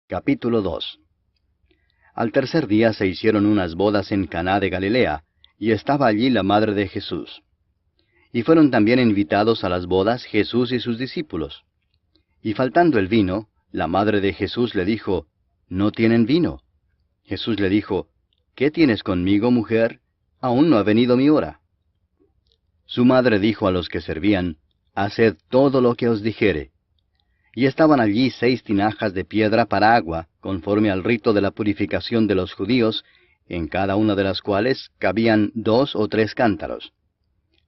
Capítulo 2. Al tercer día se hicieron unas bodas en Caná de Galilea, y estaba allí la madre de Jesús. Y fueron también invitados a las bodas Jesús y sus discípulos. Y faltando el vino, la madre de Jesús le dijo, «¿No tienen vino?» Jesús le dijo, «¿Qué tienes conmigo, mujer? Aún no ha venido mi hora». Su madre dijo a los que servían, «Haced todo lo que os dijere». Y estaban allí 6 tinajas de piedra para agua, conforme al rito de la purificación de los judíos, en cada una de las cuales cabían 2 o 3 cántaros.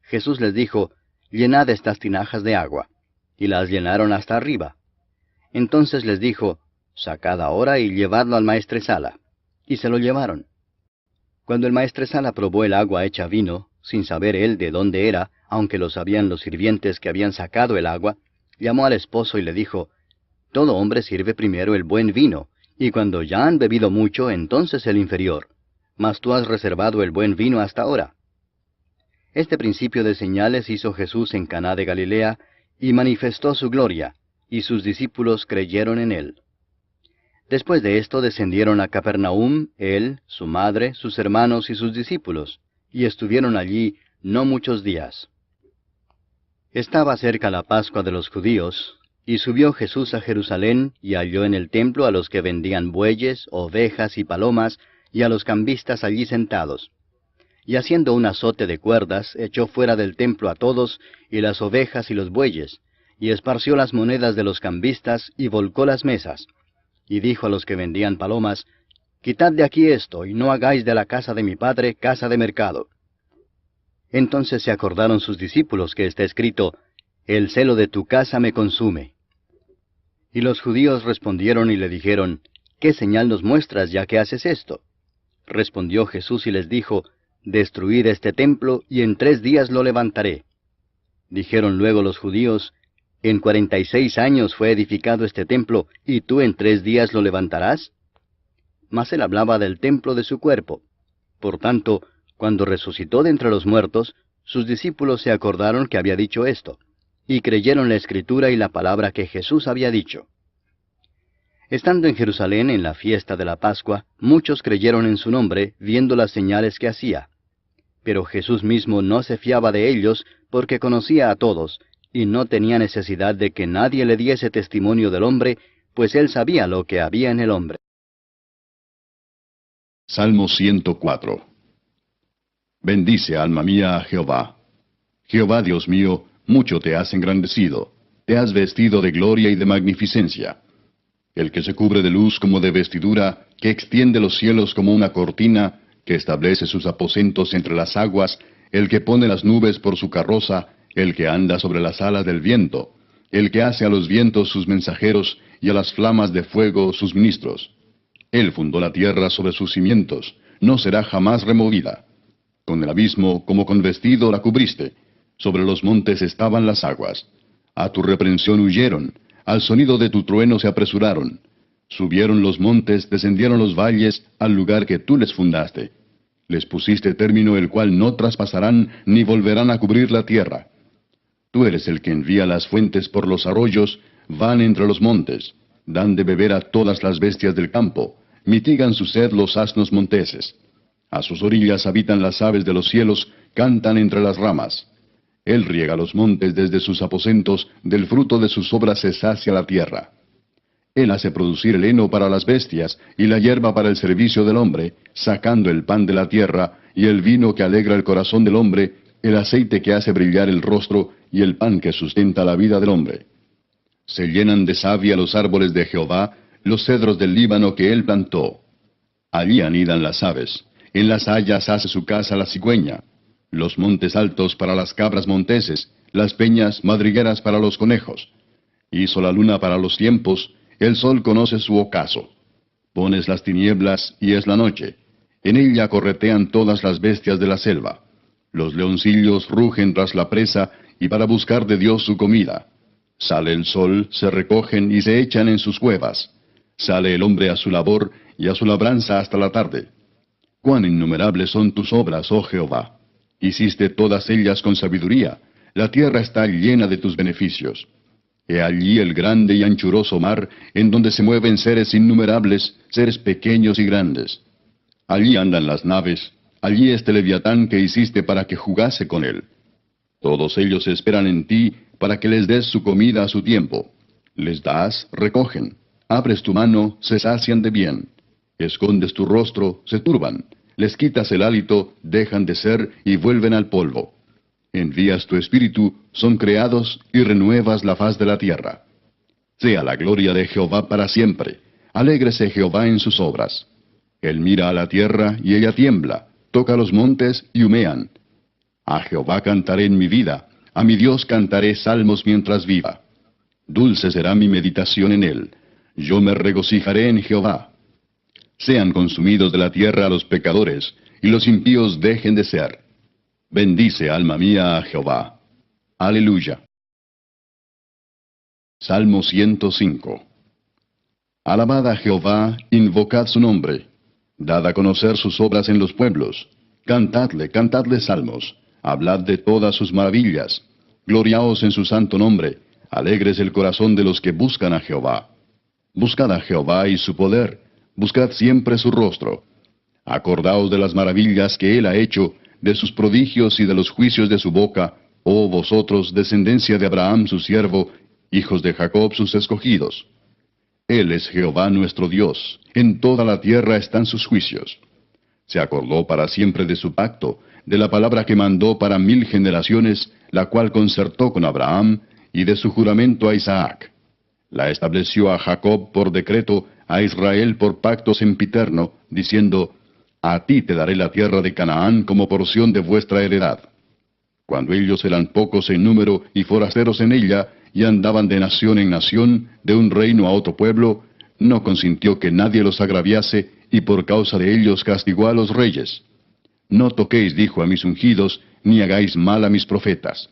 Jesús les dijo, «Llenad estas tinajas de agua». Y las llenaron hasta arriba. Entonces les dijo, «Sacad ahora y llevadlo al maestresala». Y se lo llevaron. Cuando el maestresala probó el agua hecha vino, sin saber él de dónde era, aunque lo sabían los sirvientes que habían sacado el agua, llamó al esposo y le dijo, «Todo hombre sirve primero el buen vino, y cuando ya han bebido mucho, entonces el inferior. Mas tú has reservado el buen vino hasta ahora». Este principio de señales hizo Jesús en Caná de Galilea, y manifestó su gloria, y sus discípulos creyeron en él. Después de esto descendieron a Capernaum, él, su madre, sus hermanos y sus discípulos, y estuvieron allí no muchos días. Estaba cerca la Pascua de los judíos, y subió Jesús a Jerusalén, y halló en el templo a los que vendían bueyes, ovejas y palomas, y a los cambistas allí sentados. Y haciendo un azote de cuerdas, echó fuera del templo a todos, y las ovejas y los bueyes, y esparció las monedas de los cambistas, y volcó las mesas. Y dijo a los que vendían palomas, «Quitad de aquí esto, y no hagáis de la casa de mi padre casa de mercado». Entonces se acordaron sus discípulos que está escrito, «El celo de tu casa me consume». Y los judíos respondieron y le dijeron, «¿Qué señal nos muestras ya que haces esto?» Respondió Jesús y les dijo, «Destruid este templo, y en 3 días lo levantaré». Dijeron luego los judíos, «¿En 46 años fue edificado este templo, y tú en 3 días lo levantarás?» Mas él hablaba del templo de su cuerpo. Por tanto, cuando resucitó de entre los muertos, sus discípulos se acordaron que había dicho esto, y creyeron la Escritura y la palabra que Jesús había dicho. Estando en Jerusalén en la fiesta de la Pascua, muchos creyeron en su nombre, viendo las señales que hacía. Pero Jesús mismo no se fiaba de ellos, porque conocía a todos, y no tenía necesidad de que nadie le diese testimonio del hombre, pues él sabía lo que había en el hombre. Salmo 104. Bendice, alma mía, a Jehová. Jehová, Dios mío, mucho te has engrandecido, te has vestido de gloria y de magnificencia. El que se cubre de luz como de vestidura, que extiende los cielos como una cortina, que establece sus aposentos entre las aguas, el que pone las nubes por su carroza, el que anda sobre las alas del viento, el que hace a los vientos sus mensajeros y a las flamas de fuego sus ministros. Él fundó la tierra sobre sus cimientos, no será jamás removida. Con el abismo como con vestido la cubriste, sobre los montes estaban las aguas. A tu reprensión huyeron, al sonido de tu trueno se apresuraron. Subieron los montes, descendieron los valles, al lugar que tú les fundaste. Les pusiste término el cual no traspasarán, ni volverán a cubrir la tierra. Tú eres el que envía las fuentes por los arroyos, van entre los montes, dan de beber a todas las bestias del campo, mitigan su sed los asnos monteses. A sus orillas habitan las aves de los cielos, cantan entre las ramas. Él riega los montes desde sus aposentos, del fruto de sus obras se sacia la tierra. Él hace producir el heno para las bestias, y la hierba para el servicio del hombre, sacando el pan de la tierra, y el vino que alegra el corazón del hombre, el aceite que hace brillar el rostro, y el pan que sustenta la vida del hombre. Se llenan de savia los árboles de Jehová, los cedros del Líbano que él plantó. Allí anidan las aves, en las hayas hace su casa la cigüeña. Los montes altos para las cabras monteses, las peñas madrigueras para los conejos. Hizo la luna para los tiempos, el sol conoce su ocaso. Pones las tinieblas y es la noche. En ella corretean todas las bestias de la selva. Los leoncillos rugen tras la presa y para buscar de Dios su comida. Sale el sol, se recogen y se echan en sus cuevas. Sale el hombre a su labor y a su labranza hasta la tarde. Cuán innumerables son tus obras, oh Jehová. Hiciste todas ellas con sabiduría. La tierra está llena de tus beneficios. He allí el grande y anchuroso mar, en donde se mueven seres innumerables, seres pequeños y grandes. Allí andan las naves, allí este Leviatán que hiciste para que jugase con él. Todos ellos esperan en ti para que les des su comida a su tiempo. Les das, recogen. Abres tu mano, se sacian de bien. Escondes tu rostro, se turban. Les quitas el hálito, dejan de ser y vuelven al polvo. Envías tu espíritu, son creados y renuevas la faz de la tierra. Sea la gloria de Jehová para siempre. Alégrese Jehová en sus obras. Él mira a la tierra y ella tiembla, toca los montes y humean. A Jehová cantaré en mi vida, a mi Dios cantaré salmos mientras viva. Dulce será mi meditación en él. Yo me regocijaré en Jehová. Sean consumidos de la tierra los pecadores, y los impíos dejen de ser. Bendice, alma mía, a Jehová. Aleluya. Salmo 105. Alabad a Jehová, invocad su nombre. Dad a conocer sus obras en los pueblos. Cantadle salmos. Hablad de todas sus maravillas. Gloriaos en su santo nombre. Alegres el corazón de los que buscan a Jehová. Buscad a Jehová y su poder. Buscad siempre su rostro. Acordaos de las maravillas que él ha hecho, de sus prodigios y de los juicios de su boca, oh vosotros, descendencia de Abraham su siervo, hijos de Jacob sus escogidos. Él es Jehová nuestro Dios, en toda la tierra están sus juicios. Se acordó para siempre de su pacto, de la palabra que mandó para 1000 generaciones, la cual concertó con Abraham, y de su juramento a Isaac. La estableció a Jacob por decreto, a Israel por pacto sempiterno, diciendo, a ti te daré la tierra de Canaán como porción de vuestra heredad. Cuando ellos eran pocos en número y forasteros en ella, y andaban de nación en nación, de un reino a otro pueblo, no consintió que nadie los agraviase, y por causa de ellos castigó a los reyes. No toquéis, dijo, a mis ungidos, ni hagáis mal a mis profetas.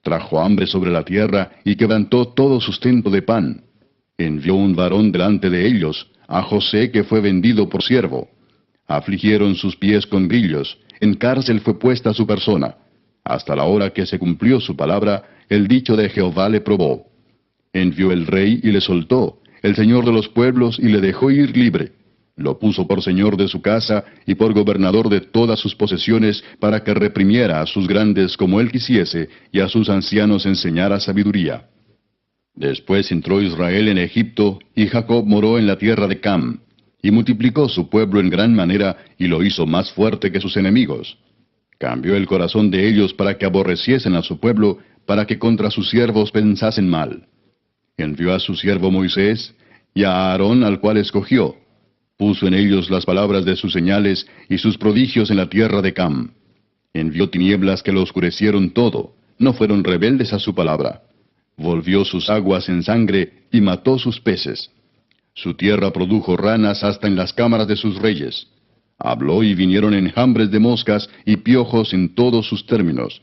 Trajo hambre sobre la tierra, y quebrantó todo sustento de pan. Envió un varón delante de ellos, a José que fue vendido por siervo. Afligieron sus pies con grillos, en cárcel fue puesta su persona. Hasta la hora que se cumplió su palabra, el dicho de Jehová le probó. Envió el rey y le soltó, el señor de los pueblos y le dejó ir libre. Lo puso por señor de su casa y por gobernador de todas sus posesiones, para que reprimiera a sus grandes como él quisiese, y a sus ancianos enseñara sabiduría. Después entró Israel en Egipto, y Jacob moró en la tierra de Cam. Y multiplicó su pueblo en gran manera, y lo hizo más fuerte que sus enemigos. Cambió el corazón de ellos para que aborreciesen a su pueblo, para que contra sus siervos pensasen mal. Envió a su siervo Moisés, y a Aarón al cual escogió. Puso en ellos las palabras de sus señales, y sus prodigios en la tierra de Cam. Envió tinieblas que lo oscurecieron todo, no fueron rebeldes a su palabra. Volvió sus aguas en sangre, y mató sus peces. Su tierra produjo ranas hasta en las cámaras de sus reyes. Habló y vinieron enjambres de moscas y piojos en todos sus términos.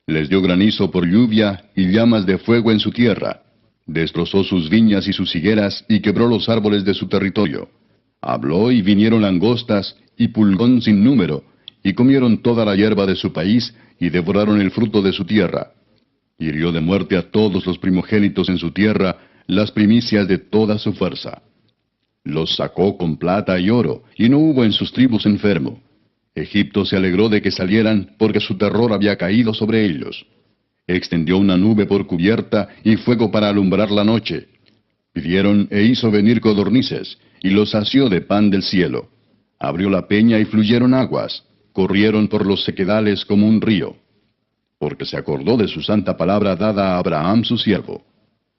Les dio granizo por lluvia y llamas de fuego en su tierra. Destrozó sus viñas y sus higueras y quebró los árboles de su territorio. Habló y vinieron langostas y pulgón sin número, y comieron toda la hierba de su país y devoraron el fruto de su tierra. Hirió de muerte a todos los primogénitos en su tierra, las primicias de toda su fuerza. Los sacó con plata y oro, y no hubo en sus tribus enfermo. Egipto se alegró de que salieran, porque su terror había caído sobre ellos. Extendió una nube por cubierta, y fuego para alumbrar la noche. Pidieron e hizo venir codornices, y los sació de pan del cielo. Abrió la peña y fluyeron aguas, corrieron por los sequedales como un río. Porque se acordó de su santa palabra dada a Abraham su siervo.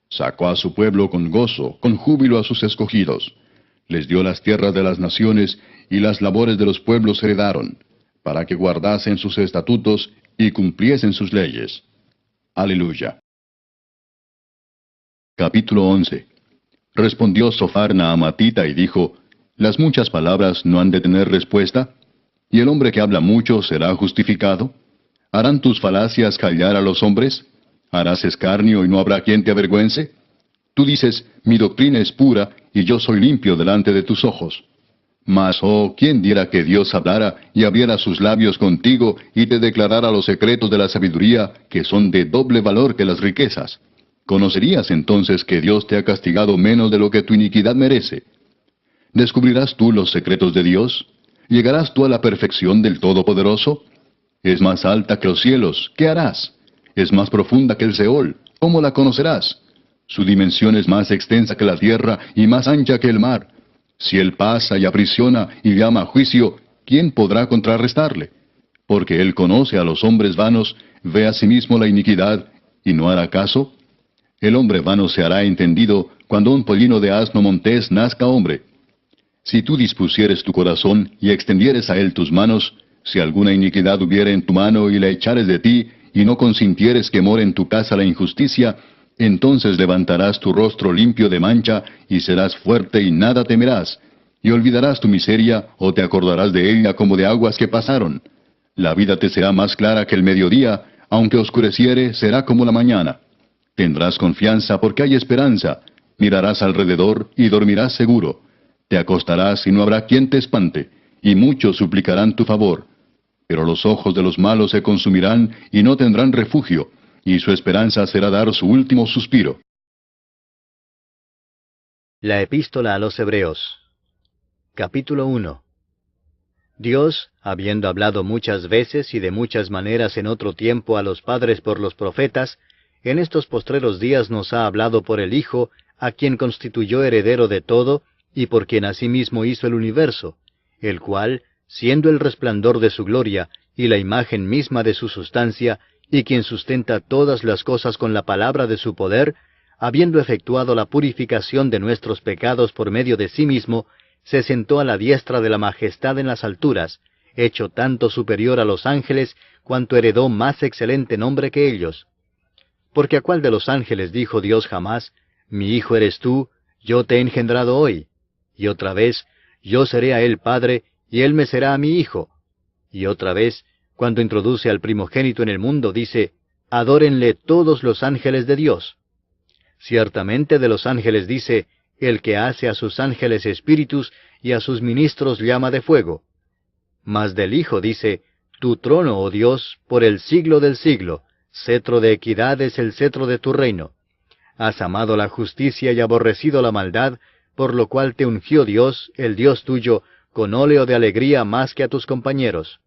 Sacó a su pueblo con gozo, con júbilo a sus escogidos. Les dio las tierras de las naciones, y las labores de los pueblos heredaron, para que guardasen sus estatutos y cumpliesen sus leyes. Aleluya. Capítulo 11. Respondió Sofar Naamatita y dijo, ¿las muchas palabras no han de tener respuesta? ¿Y el hombre que habla mucho será justificado? ¿Harán tus falacias callar a los hombres? ¿Harás escarnio y no habrá quien te avergüence? Tú dices, mi doctrina es pura, y yo soy limpio delante de tus ojos. Mas, oh, ¿quién diera que Dios hablara y abriera sus labios contigo y te declarara los secretos de la sabiduría, que son de doble valor que las riquezas? Conocerías entonces que Dios te ha castigado menos de lo que tu iniquidad merece. ¿Descubrirás tú los secretos de Dios? ¿Llegarás tú a la perfección del Todopoderoso? Es más alta que los cielos, ¿qué harás? Es más profunda que el Seol, ¿cómo la conocerás? Su dimensión es más extensa que la tierra y más ancha que el mar. Si Él pasa y aprisiona y llama a juicio, ¿quién podrá contrarrestarle? Porque Él conoce a los hombres vanos, ve a sí mismo la iniquidad, y no hará caso. El hombre vano se hará entendido cuando un pollino de asno montés nazca hombre. Si tú dispusieres tu corazón y extendieres a él tus manos, si alguna iniquidad hubiere en tu mano y la echares de ti, y no consintieres que more en tu casa la injusticia, entonces levantarás tu rostro limpio de mancha, y serás fuerte y nada temerás, y olvidarás tu miseria, o te acordarás de ella como de aguas que pasaron. La vida te será más clara que el mediodía, aunque oscureciere, será como la mañana. Tendrás confianza porque hay esperanza, mirarás alrededor y dormirás seguro. Te acostarás y no habrá quien te espante, y muchos suplicarán tu favor. Pero los ojos de los malos se consumirán y no tendrán refugio, y su esperanza será dar su último suspiro. La Epístola a los Hebreos. Capítulo 1. Dios, habiendo hablado muchas veces y de muchas maneras en otro tiempo a los padres por los profetas, en estos postreros días nos ha hablado por el Hijo, a quien constituyó heredero de todo, y por quien asimismo hizo el universo, el cual, siendo el resplandor de su gloria, y la imagen misma de su sustancia, y quien sustenta todas las cosas con la palabra de su poder, habiendo efectuado la purificación de nuestros pecados por medio de sí mismo, se sentó a la diestra de la majestad en las alturas, hecho tanto superior a los ángeles, cuanto heredó más excelente nombre que ellos. Porque a cuál de los ángeles dijo Dios jamás, mi hijo eres tú, yo te he engendrado hoy? Y otra vez, yo seré a él padre, y él me será a mi hijo. Y otra vez, cuando introduce al primogénito en el mundo, dice, adórenle todos los ángeles de Dios. Ciertamente de los ángeles dice, el que hace a sus ángeles espíritus, y a sus ministros llama de fuego. Mas del Hijo dice, tu trono, oh Dios, por el siglo del siglo, cetro de equidad es el cetro de tu reino. Has amado la justicia y aborrecido la maldad, por lo cual te ungió Dios, el Dios tuyo, con óleo de alegría más que a tus compañeros.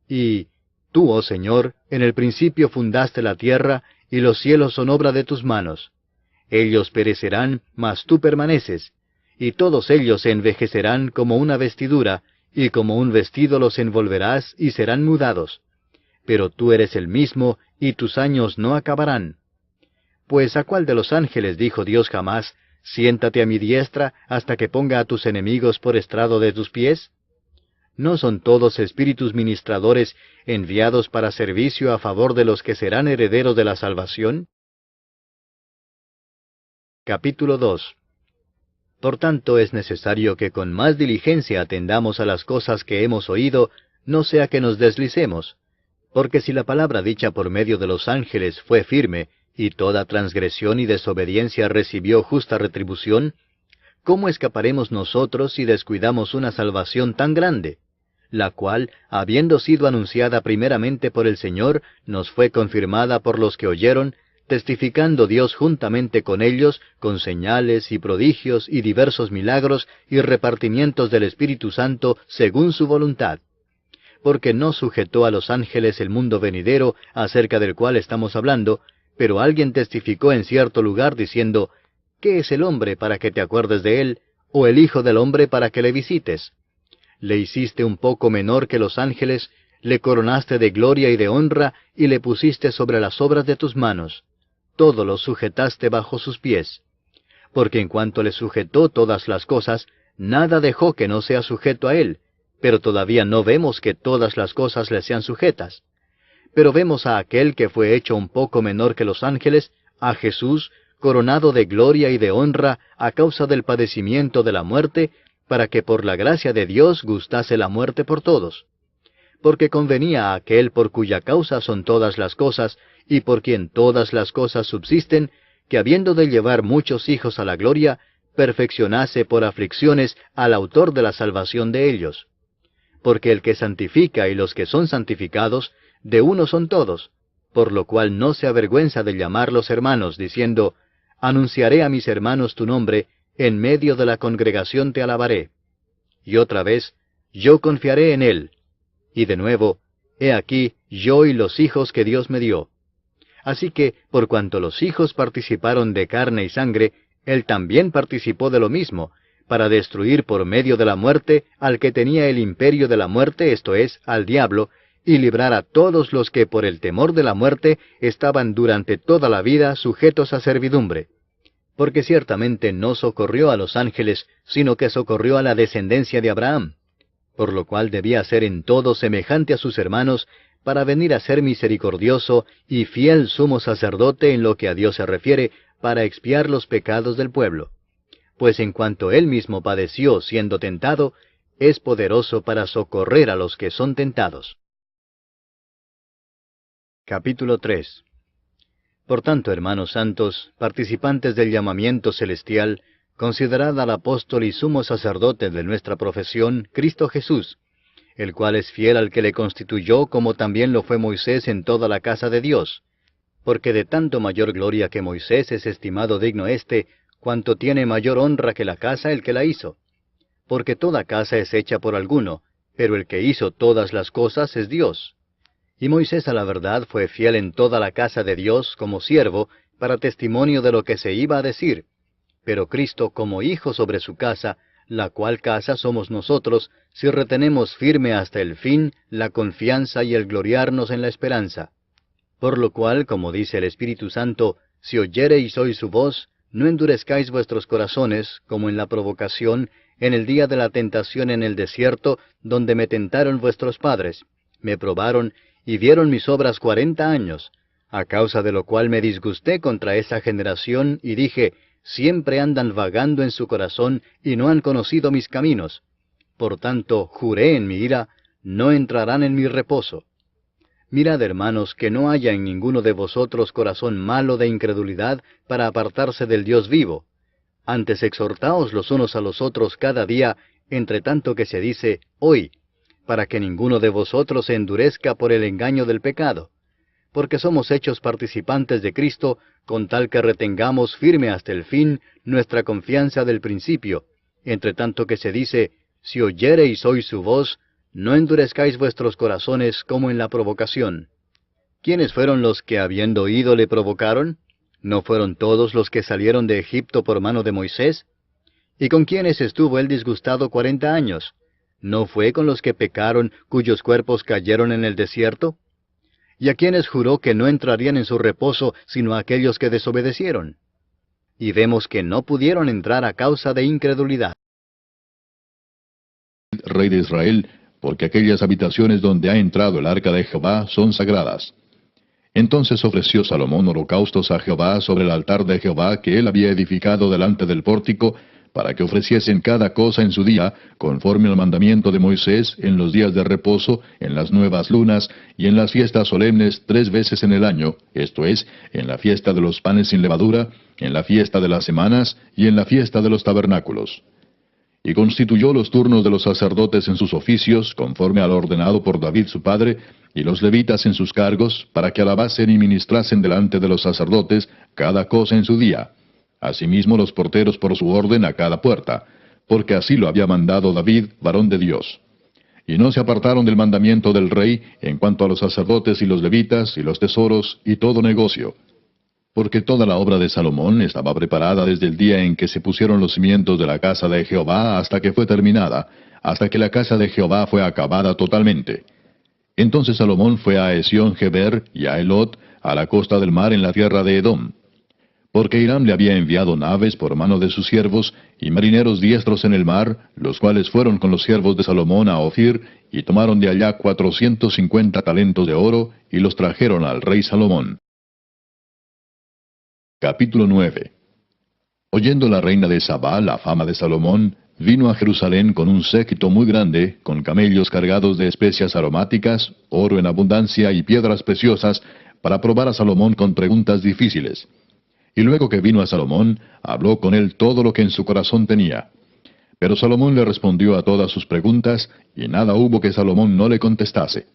Y tú, oh Señor, en el principio fundaste la tierra, y los cielos son obra de tus manos. Ellos perecerán, mas tú permaneces, y todos ellos se envejecerán como una vestidura, y como un vestido los envolverás, y serán mudados. Pero tú eres el mismo, y tus años no acabarán. Pues ¿a cuál de los ángeles dijo Dios jamás, siéntate a mi diestra hasta que ponga a tus enemigos por estrado de tus pies? ¿No son todos espíritus ministradores enviados para servicio a favor de los que serán herederos de la salvación? Capítulo 2. Por tanto es necesario que con más diligencia atendamos a las cosas que hemos oído, no sea que nos deslicemos. Porque si la palabra dicha por medio de los ángeles fue firme, y toda transgresión y desobediencia recibió justa retribución, ¿cómo escaparemos nosotros si descuidamos una salvación tan grande? La cual, habiendo sido anunciada primeramente por el Señor, nos fue confirmada por los que oyeron, testificando Dios juntamente con ellos, con señales y prodigios y diversos milagros y repartimientos del Espíritu Santo según su voluntad. Porque no sujetó a los ángeles el mundo venidero acerca del cual estamos hablando, pero alguien testificó en cierto lugar diciendo, ¿qué es el hombre para que te acuerdes de él, o el hijo del hombre para que le visites? Le hiciste un poco menor que los ángeles, le coronaste de gloria y de honra, y le pusiste sobre las obras de tus manos. Todo lo sujetaste bajo sus pies. Porque en cuanto le sujetó todas las cosas, nada dejó que no sea sujeto a él, pero todavía no vemos que todas las cosas le sean sujetas. Pero vemos a aquel que fue hecho un poco menor que los ángeles, a Jesús, coronado de gloria y de honra a causa del padecimiento de la muerte, para que por la gracia de Dios gustase la muerte por todos. Porque convenía a aquel por cuya causa son todas las cosas, y por quien todas las cosas subsisten, que habiendo de llevar muchos hijos a la gloria, perfeccionase por aflicciones al autor de la salvación de ellos. Porque el que santifica y los que son santificados, de uno son todos, por lo cual no se avergüenza de llamarlos hermanos, diciendo, anunciaré a mis hermanos tu nombre, en medio de la congregación te alabaré. Y otra vez, yo confiaré en él. Y de nuevo, he aquí yo y los hijos que Dios me dio. Así que, por cuanto los hijos participaron de carne y sangre, él también participó de lo mismo, para destruir por medio de la muerte al que tenía el imperio de la muerte, esto es, al diablo, y librar a todos los que por el temor de la muerte estaban durante toda la vida sujetos a servidumbre. Porque ciertamente no socorrió a los ángeles, sino que socorrió a la descendencia de Abraham, por lo cual debía ser en todo semejante a sus hermanos, para venir a ser misericordioso y fiel sumo sacerdote en lo que a Dios se refiere, para expiar los pecados del pueblo. Pues en cuanto él mismo padeció siendo tentado, es poderoso para socorrer a los que son tentados. Capítulo 3. Por tanto, hermanos santos, participantes del llamamiento celestial, considerad al apóstol y sumo sacerdote de nuestra profesión, Cristo Jesús, el cual es fiel al que le constituyó, como también lo fue Moisés en toda la casa de Dios. Porque de tanto mayor gloria que Moisés es estimado digno cuanto tiene mayor honra que la casa el que la hizo. Porque toda casa es hecha por alguno, pero el que hizo todas las cosas es Dios. Y Moisés a la verdad fue fiel en toda la casa de Dios como siervo, para testimonio de lo que se iba a decir. Pero Cristo como hijo sobre su casa, la cual casa somos nosotros, si retenemos firme hasta el fin la confianza y el gloriarnos en la esperanza. Por lo cual, como dice el Espíritu Santo, si oyereis hoy su voz, no endurezcáis vuestros corazones, como en la provocación, en el día de la tentación en el desierto, donde me tentaron vuestros padres, me probaron, y vieron mis obras 40 años, a causa de lo cual me disgusté contra esa generación, y dije, siempre andan vagando en su corazón, y no han conocido mis caminos. Por tanto, juré en mi ira, no entrarán en mi reposo. Mirad, hermanos, que no haya en ninguno de vosotros corazón malo de incredulidad para apartarse del Dios vivo. Antes exhortaos los unos a los otros cada día, entre tanto que se dice, hoy, para que ninguno de vosotros se endurezca por el engaño del pecado. Porque somos hechos participantes de Cristo, con tal que retengamos firme hasta el fin nuestra confianza del principio, entre tanto que se dice, si oyereis hoy su voz, no endurezcáis vuestros corazones como en la provocación. ¿Quiénes fueron los que habiendo oído le provocaron? ¿No fueron todos los que salieron de Egipto por mano de Moisés? ¿Y con quiénes estuvo él disgustado 40 años? ¿No fue con los que pecaron, cuyos cuerpos cayeron en el desierto? ¿Y a quienes juró que no entrarían en su reposo, sino a aquellos que desobedecieron? Y vemos que no pudieron entrar a causa de incredulidad. Rey de Israel, porque aquellas habitaciones donde ha entrado el arca de Jehová son sagradas. Entonces ofreció Salomón holocaustos a Jehová sobre el altar de Jehová que él había edificado delante del pórtico, para que ofreciesen cada cosa en su día, conforme al mandamiento de Moisés, en los días de reposo, en las nuevas lunas, y en las fiestas solemnes 3 veces en el año, esto es, en la fiesta de los panes sin levadura, en la fiesta de las semanas, y en la fiesta de los tabernáculos. Y constituyó los turnos de los sacerdotes en sus oficios, conforme a lo ordenado por David su padre, y los levitas en sus cargos, para que alabasen y ministrasen delante de los sacerdotes, cada cosa en su día. Asimismo los porteros por su orden a cada puerta, porque así lo había mandado David, varón de Dios. Y no se apartaron del mandamiento del rey en cuanto a los sacerdotes y los levitas, y los tesoros, y todo negocio. Porque toda la obra de Salomón estaba preparada desde el día en que se pusieron los cimientos de la casa de Jehová hasta que fue terminada, hasta que la casa de Jehová fue acabada totalmente. Entonces Salomón fue a Esión-Geber y a Elot, a la costa del mar en la tierra de Edom. Porque Hiram le había enviado naves por mano de sus siervos, y marineros diestros en el mar, los cuales fueron con los siervos de Salomón a Ofir, y tomaron de allá 450 talentos de oro, y los trajeron al rey Salomón. Capítulo 9. Oyendo la reina de Sabá la fama de Salomón, vino a Jerusalén con un séquito muy grande, con camellos cargados de especias aromáticas, oro en abundancia y piedras preciosas, para probar a Salomón con preguntas difíciles. Y luego que vino a Salomón, habló con él todo lo que en su corazón tenía. Pero Salomón le respondió a todas sus preguntas, y nada hubo que Salomón no le contestase.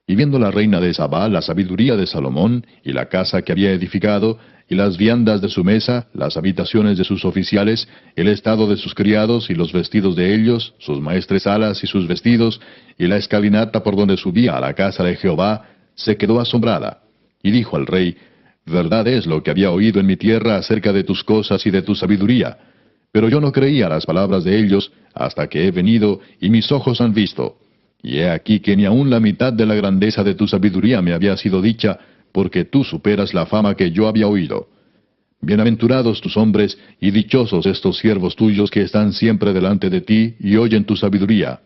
Y viendo la reina de Sabá la sabiduría de Salomón, y la casa que había edificado, y las viandas de su mesa, las habitaciones de sus oficiales, el estado de sus criados y los vestidos de ellos, sus maestresalas y sus vestidos, y la escalinata por donde subía a la casa de Jehová, se quedó asombrada. Y dijo al rey, verdad es lo que había oído en mi tierra acerca de tus cosas y de tu sabiduría. Pero yo no creía las palabras de ellos, hasta que he venido, y mis ojos han visto. Y he aquí que ni aun la mitad de la grandeza de tu sabiduría me había sido dicha, porque tú superas la fama que yo había oído. Bienaventurados tus hombres, y dichosos estos siervos tuyos que están siempre delante de ti, y oyen tu sabiduría.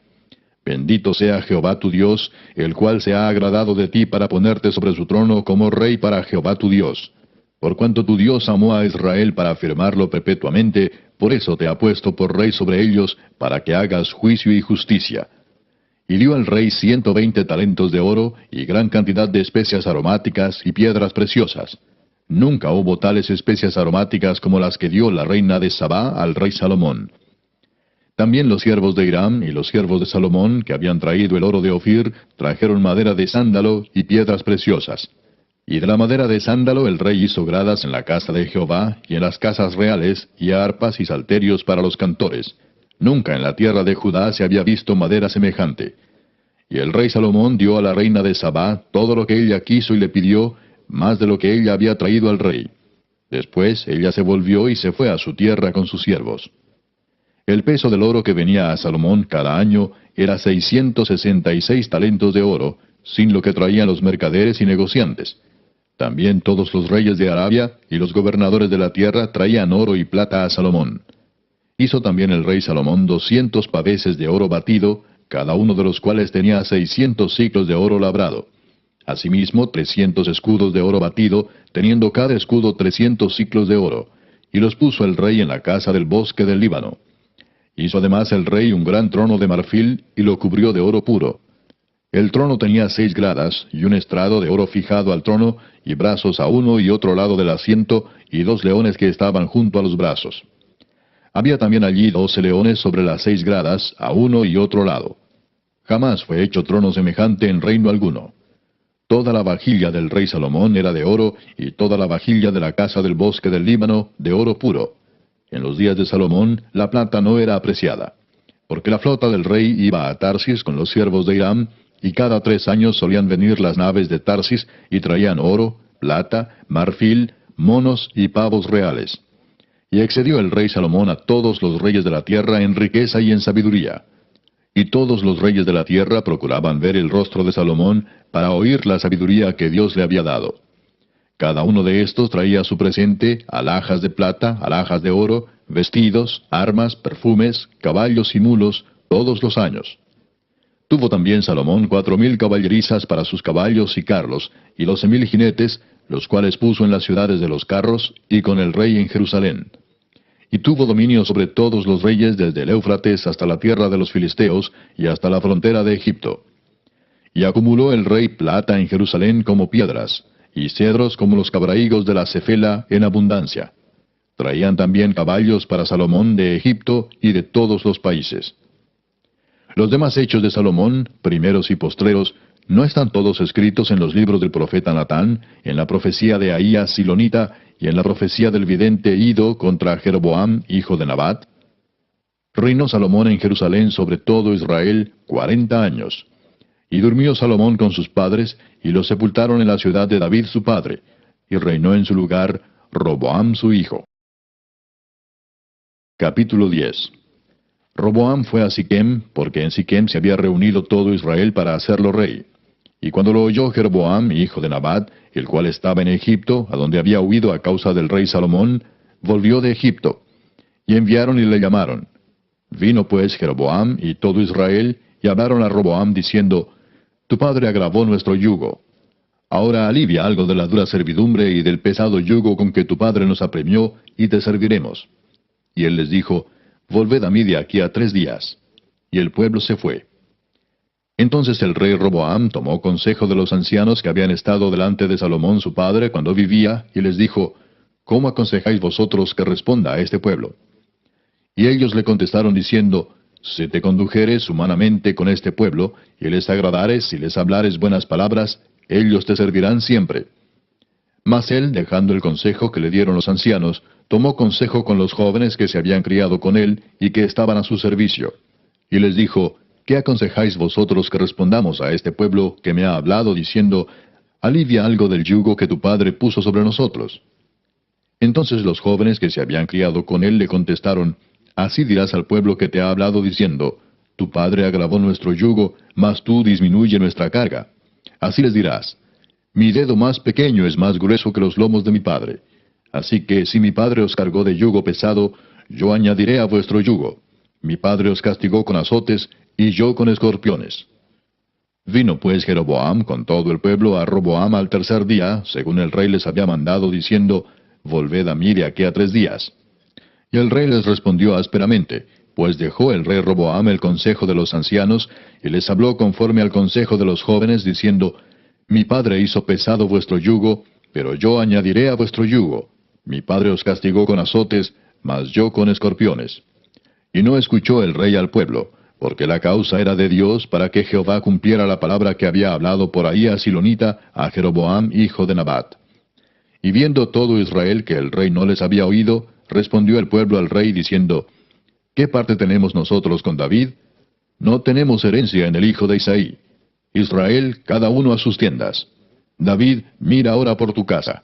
Bendito sea Jehová tu Dios, el cual se ha agradado de ti para ponerte sobre su trono como rey para Jehová tu Dios. Por cuanto tu Dios amó a Israel para afirmarlo perpetuamente, por eso te ha puesto por rey sobre ellos, para que hagas juicio y justicia. Y dio al rey 120 talentos de oro, y gran cantidad de especias aromáticas y piedras preciosas. Nunca hubo tales especias aromáticas como las que dio la reina de Sabá al rey Salomón. También los siervos de Hiram y los siervos de Salomón, que habían traído el oro de Ofir, trajeron madera de sándalo y piedras preciosas. Y de la madera de sándalo el rey hizo gradas en la casa de Jehová, y en las casas reales, y arpas y salterios para los cantores. Nunca en la tierra de Judá se había visto madera semejante. Y el rey Salomón dio a la reina de Sabá todo lo que ella quiso y le pidió, más de lo que ella había traído al rey. Después ella se volvió y se fue a su tierra con sus siervos. El peso del oro que venía a Salomón cada año era 666 talentos de oro, sin lo que traían los mercaderes y negociantes. También todos los reyes de Arabia y los gobernadores de la tierra traían oro y plata a Salomón. Hizo también el rey Salomón 200 paveses de oro batido, cada uno de los cuales tenía 600 siclos de oro labrado. Asimismo 300 escudos de oro batido, teniendo cada escudo 300 siclos de oro, y los puso el rey en la casa del bosque del Líbano. Hizo además el rey un gran trono de marfil, y lo cubrió de oro puro. El trono tenía 6 gradas, y un estrado de oro fijado al trono, y brazos a uno y otro lado del asiento, y 2 leones que estaban junto a los brazos. Había también allí 12 leones sobre las 6 gradas, a uno y otro lado. Jamás fue hecho trono semejante en reino alguno. Toda la vajilla del rey Salomón era de oro, y toda la vajilla de la casa del bosque del Líbano de oro puro. En los días de Salomón la plata no era apreciada, porque la flota del rey iba a Tarsis con los siervos de Hiram, y cada 3 años solían venir las naves de Tarsis, y traían oro, plata, marfil, monos y pavos reales. Y excedió el rey Salomón a todos los reyes de la tierra en riqueza y en sabiduría. Y todos los reyes de la tierra procuraban ver el rostro de Salomón para oír la sabiduría que Dios le había dado. Cada uno de estos traía su presente, alhajas de plata, alhajas de oro, vestidos, armas, perfumes, caballos y mulos, todos los años. Tuvo también Salomón 4,000 caballerizas para sus caballos y carros, y 12,000 jinetes, los cuales puso en las ciudades de los carros, y con el rey en Jerusalén. Y tuvo dominio sobre todos los reyes desde el Éufrates hasta la tierra de los filisteos, y hasta la frontera de Egipto. Y acumuló el rey plata en Jerusalén como piedras, y cedros como los cabrahigos de la Cefela en abundancia. Traían también caballos para Salomón de Egipto y de todos los países. Los demás hechos de Salomón, primeros y postreros, ¿no están todos escritos en los libros del profeta Natán, en la profecía de Ahías Silonita, y en la profecía del vidente Ido contra Jeroboam, hijo de Nabat? Reinó Salomón en Jerusalén sobre todo Israel 40 años. Y durmió Salomón con sus padres, y los sepultaron en la ciudad de David su padre, y reinó en su lugar Roboam su hijo. Capítulo 10. Roboam fue a Siquem, porque en Siquem se había reunido todo Israel para hacerlo rey. Y cuando lo oyó Jeroboam, hijo de Nabat, el cual estaba en Egipto, a donde había huido a causa del rey Salomón, volvió de Egipto. Y enviaron y le llamaron. Vino pues Jeroboam y todo Israel, y hablaron a Roboam diciendo, Tu padre agravó nuestro yugo. Ahora alivia algo de la dura servidumbre y del pesado yugo con que tu padre nos apremió, y te serviremos. Y él les dijo, Volved a mí de aquí a 3 días. Y el pueblo se fue. Entonces el rey Roboam tomó consejo de los ancianos que habían estado delante de Salomón su padre cuando vivía, y les dijo, ¿Cómo aconsejáis vosotros que responda a este pueblo? Y ellos le contestaron diciendo, Si te condujeres humanamente con este pueblo, y les agradares y les hablares buenas palabras, ellos te servirán siempre. Mas él, dejando el consejo que le dieron los ancianos, tomó consejo con los jóvenes que se habían criado con él y que estaban a su servicio. Y les dijo, ¿qué aconsejáis vosotros que respondamos a este pueblo que me ha hablado diciendo, alivia algo del yugo que tu padre puso sobre nosotros? Entonces los jóvenes que se habían criado con él le contestaron, así dirás al pueblo que te ha hablado diciendo, tu padre agravó nuestro yugo, mas tú disminuye nuestra carga. Así les dirás, mi dedo más pequeño es más grueso que los lomos de mi padre. Así que si mi padre os cargó de yugo pesado, yo añadiré a vuestro yugo. Mi padre os castigó con azotes, y yo con escorpiones. Vino pues Jeroboam con todo el pueblo a Roboam al tercer día, según el rey les había mandado, diciendo, volved a mí de aquí a 3 días. Y el rey les respondió ásperamente, pues dejó el rey Roboam el consejo de los ancianos, y les habló conforme al consejo de los jóvenes, diciendo, mi padre hizo pesado vuestro yugo, pero yo añadiré a vuestro yugo. Mi padre os castigó con azotes, mas yo con escorpiones. Y no escuchó el rey al pueblo, porque la causa era de Dios para que Jehová cumpliera la palabra que había hablado por ahí a Silonita, a Jeroboam, hijo de Nabat. Y viendo todo Israel que el rey no les había oído, respondió el pueblo al rey diciendo, ¿qué parte tenemos nosotros con David? No tenemos herencia en el hijo de Isaí. Israel, cada uno a sus tiendas. David, mira ahora por tu casa.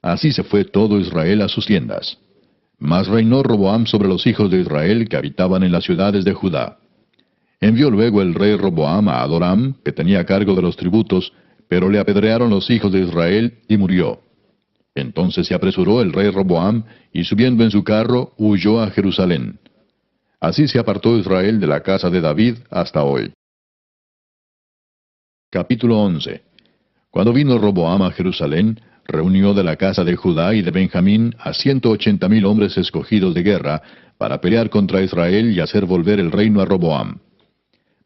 Así se fue todo Israel a sus tiendas. Mas reinó Roboam sobre los hijos de Israel que habitaban en las ciudades de Judá. Envió luego el rey Roboam a Adoram, que tenía cargo de los tributos, pero le apedrearon los hijos de Israel, y murió. Entonces se apresuró el rey Roboam, y subiendo en su carro, huyó a Jerusalén. Así se apartó Israel de la casa de David hasta hoy. Capítulo 11. Cuando vino Roboam a Jerusalén, reunió de la casa de Judá y de Benjamín a 180,000 hombres escogidos de guerra, para pelear contra Israel y hacer volver el reino a Roboam.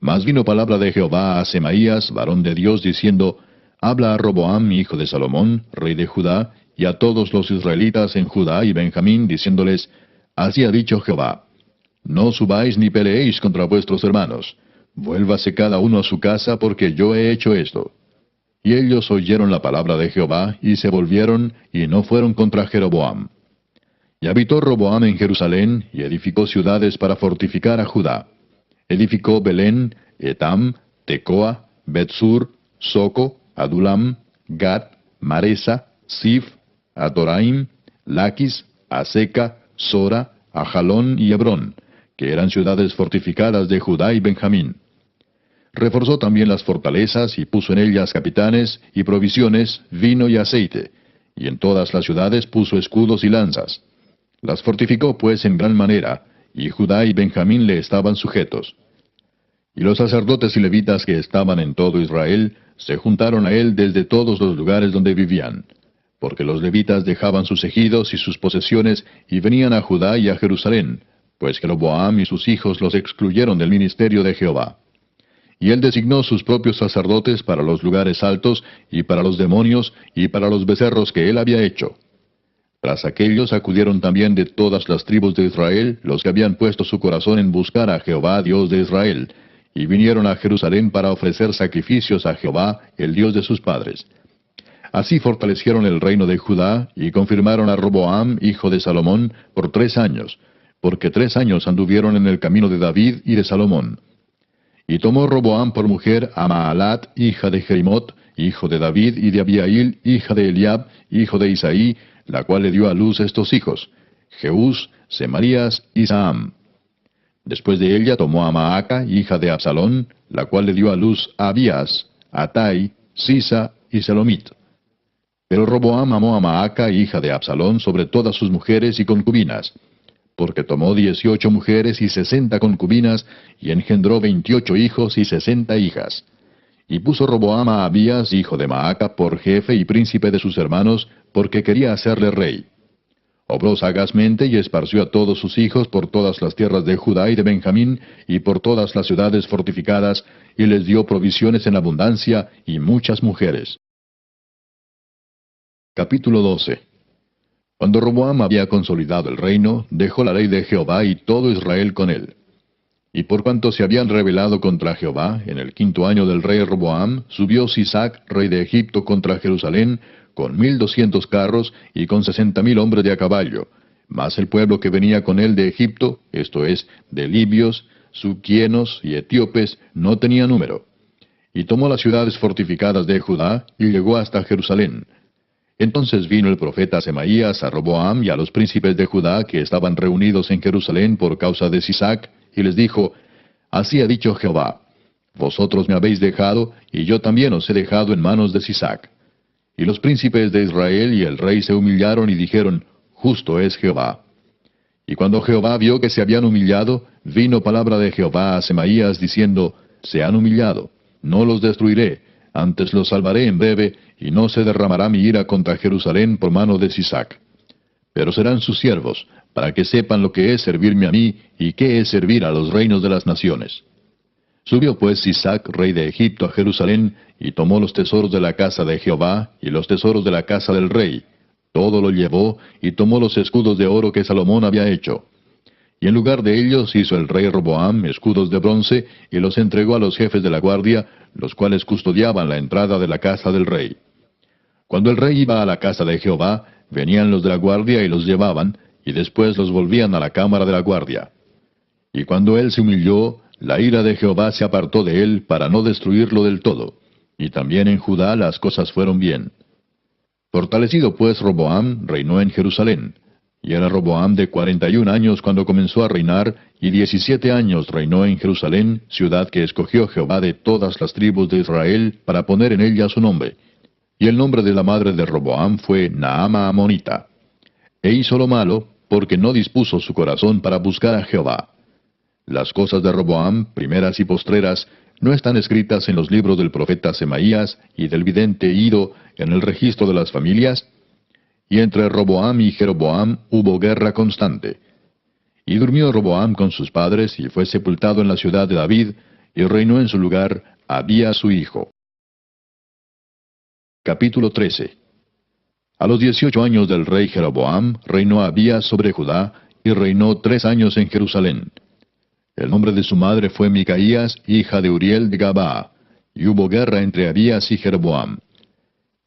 Mas vino palabra de Jehová a Semaías, varón de Dios, diciendo, habla a Roboam, hijo de Salomón, rey de Judá, y a todos los israelitas en Judá y Benjamín, diciéndoles, así ha dicho Jehová, no subáis ni peleéis contra vuestros hermanos. Vuélvase cada uno a su casa, porque yo he hecho esto. Y ellos oyeron la palabra de Jehová, y se volvieron, y no fueron contra Jeroboam. Y habitó Roboam en Jerusalén, y edificó ciudades para fortificar a Judá. Edificó Belén, Etam, Tecoa, Betsur, Soco, Adulam, Gat, Maresa, Sif, Adoraim, Laquis, Aseca, Sora, Ajalón y Hebrón, que eran ciudades fortificadas de Judá y Benjamín. Reforzó también las fortalezas, y puso en ellas capitanes, y provisiones, vino y aceite, y en todas las ciudades puso escudos y lanzas. Las fortificó pues en gran manera, y Judá y Benjamín le estaban sujetos. Y los sacerdotes y levitas que estaban en todo Israel, se juntaron a él desde todos los lugares donde vivían. Porque los levitas dejaban sus ejidos y sus posesiones, y venían a Judá y a Jerusalén, pues Jeroboam y sus hijos los excluyeron del ministerio de Jehová. Y él designó sus propios sacerdotes para los lugares altos, y para los demonios, y para los becerros que él había hecho. Tras aquellos acudieron también de todas las tribus de Israel los que habían puesto su corazón en buscar a Jehová, Dios de Israel, y vinieron a Jerusalén para ofrecer sacrificios a Jehová, el Dios de sus padres. Así fortalecieron el reino de Judá, y confirmaron a Roboam, hijo de Salomón, por 3 años, porque 3 años anduvieron en el camino de David y de Salomón. Y tomó Roboam por mujer a Maalat, hija de Jerimot, hijo de David, y de Abiail, hija de Eliab, hijo de Isaí, la cual le dio a luz estos hijos, Jeús, Semarías y Saam. Después de ella tomó a Maaca, hija de Absalón, la cual le dio a luz a Abías, Atai, Sisa y Selomit. Pero Roboam amó a Maaca, hija de Absalón, sobre todas sus mujeres y concubinas, porque tomó 18 mujeres y 60 concubinas, y engendró 28 hijos y 60 hijas. Y puso Roboam a Abías, hijo de Maaca, por jefe y príncipe de sus hermanos, porque quería hacerle rey. Obró sagazmente y esparció a todos sus hijos por todas las tierras de Judá y de Benjamín, y por todas las ciudades fortificadas, y les dio provisiones en abundancia y muchas mujeres. Capítulo 12. Cuando Roboam había consolidado el reino, dejó la ley de Jehová y todo Israel con él. Y por cuanto se habían rebelado contra Jehová, en el 5º año del rey Roboam, subió Sisac, rey de Egipto, contra Jerusalén, con 1,200 carros y con 60,000 hombres de a caballo. Mas el pueblo que venía con él de Egipto, esto es, de libios, suquienos y etíopes, no tenía número. Y tomó las ciudades fortificadas de Judá, y llegó hasta Jerusalén. Entonces vino el profeta Semaías a Roboam y a los príncipes de Judá que estaban reunidos en Jerusalén por causa de Sisac, y les dijo, Así ha dicho Jehová, vosotros me habéis dejado, y yo también os he dejado en manos de Sisac. Y los príncipes de Israel y el rey se humillaron y dijeron, Justo es Jehová. Y cuando Jehová vio que se habían humillado, vino palabra de Jehová a Semaías diciendo, Se han humillado, no los destruiré, antes los salvaré en breve, y no se derramará mi ira contra Jerusalén por mano de Sisac. Pero serán sus siervos, para que sepan lo que es servirme a mí, y qué es servir a los reinos de las naciones. Subió pues Sisac, rey de Egipto, a Jerusalén, y tomó los tesoros de la casa de Jehová, y los tesoros de la casa del rey. Todo lo llevó, y tomó los escudos de oro que Salomón había hecho. Y en lugar de ellos hizo el rey Roboam escudos de bronce, y los entregó a los jefes de la guardia, los cuales custodiaban la entrada de la casa del rey. Cuando el rey iba a la casa de Jehová, venían los de la guardia y los llevaban, y después los volvían a la cámara de la guardia. Y cuando él se humilló, la ira de Jehová se apartó de él para no destruirlo del todo. Y también en Judá las cosas fueron bien. Fortalecido pues Roboam, reinó en Jerusalén. Y era Roboam de 41 años cuando comenzó a reinar, y 17 años reinó en Jerusalén, ciudad que escogió Jehová de todas las tribus de Israel, para poner en ella su nombre. Y el nombre de la madre de Roboam fue Naama Amonita. E hizo lo malo, porque no dispuso su corazón para buscar a Jehová. Las cosas de Roboam, primeras y postreras, no están escritas en los libros del profeta Semaías y del vidente Ido en el registro de las familias. Y entre Roboam y Jeroboam hubo guerra constante. Y durmió Roboam con sus padres, y fue sepultado en la ciudad de David, y reinó en su lugar Abías su hijo. Capítulo 13. A los 18 años del rey Jeroboam, reinó Abías sobre Judá, y reinó 3 años en Jerusalén. El nombre de su madre fue Micaías, hija de Uriel de Gabaa, y hubo guerra entre Abías y Jeroboam.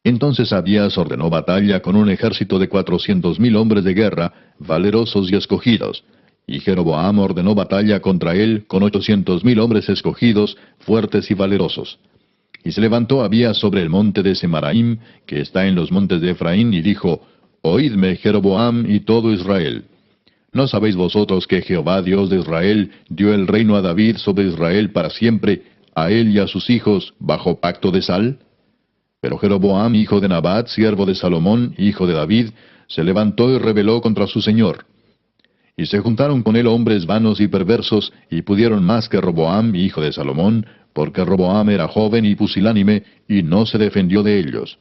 Entonces Abías ordenó batalla con un ejército de 400,000 hombres de guerra, valerosos y escogidos, y Jeroboam ordenó batalla contra él con 800,000 hombres escogidos, fuertes y valerosos. Y se levantó Abías sobre el monte de Semaraim, que está en los montes de Efraín, y dijo, Oídme, Jeroboam y todo Israel. ¿No sabéis vosotros que Jehová Dios de Israel dio el reino a David sobre Israel para siempre, a él y a sus hijos, bajo pacto de sal? Pero Jeroboam, hijo de Nabat, siervo de Salomón, hijo de David, se levantó y rebeló contra su señor. Y se juntaron con él hombres vanos y perversos, y pudieron más que Roboam, hijo de Salomón, porque Roboam era joven y pusilánime, y no se defendió de ellos.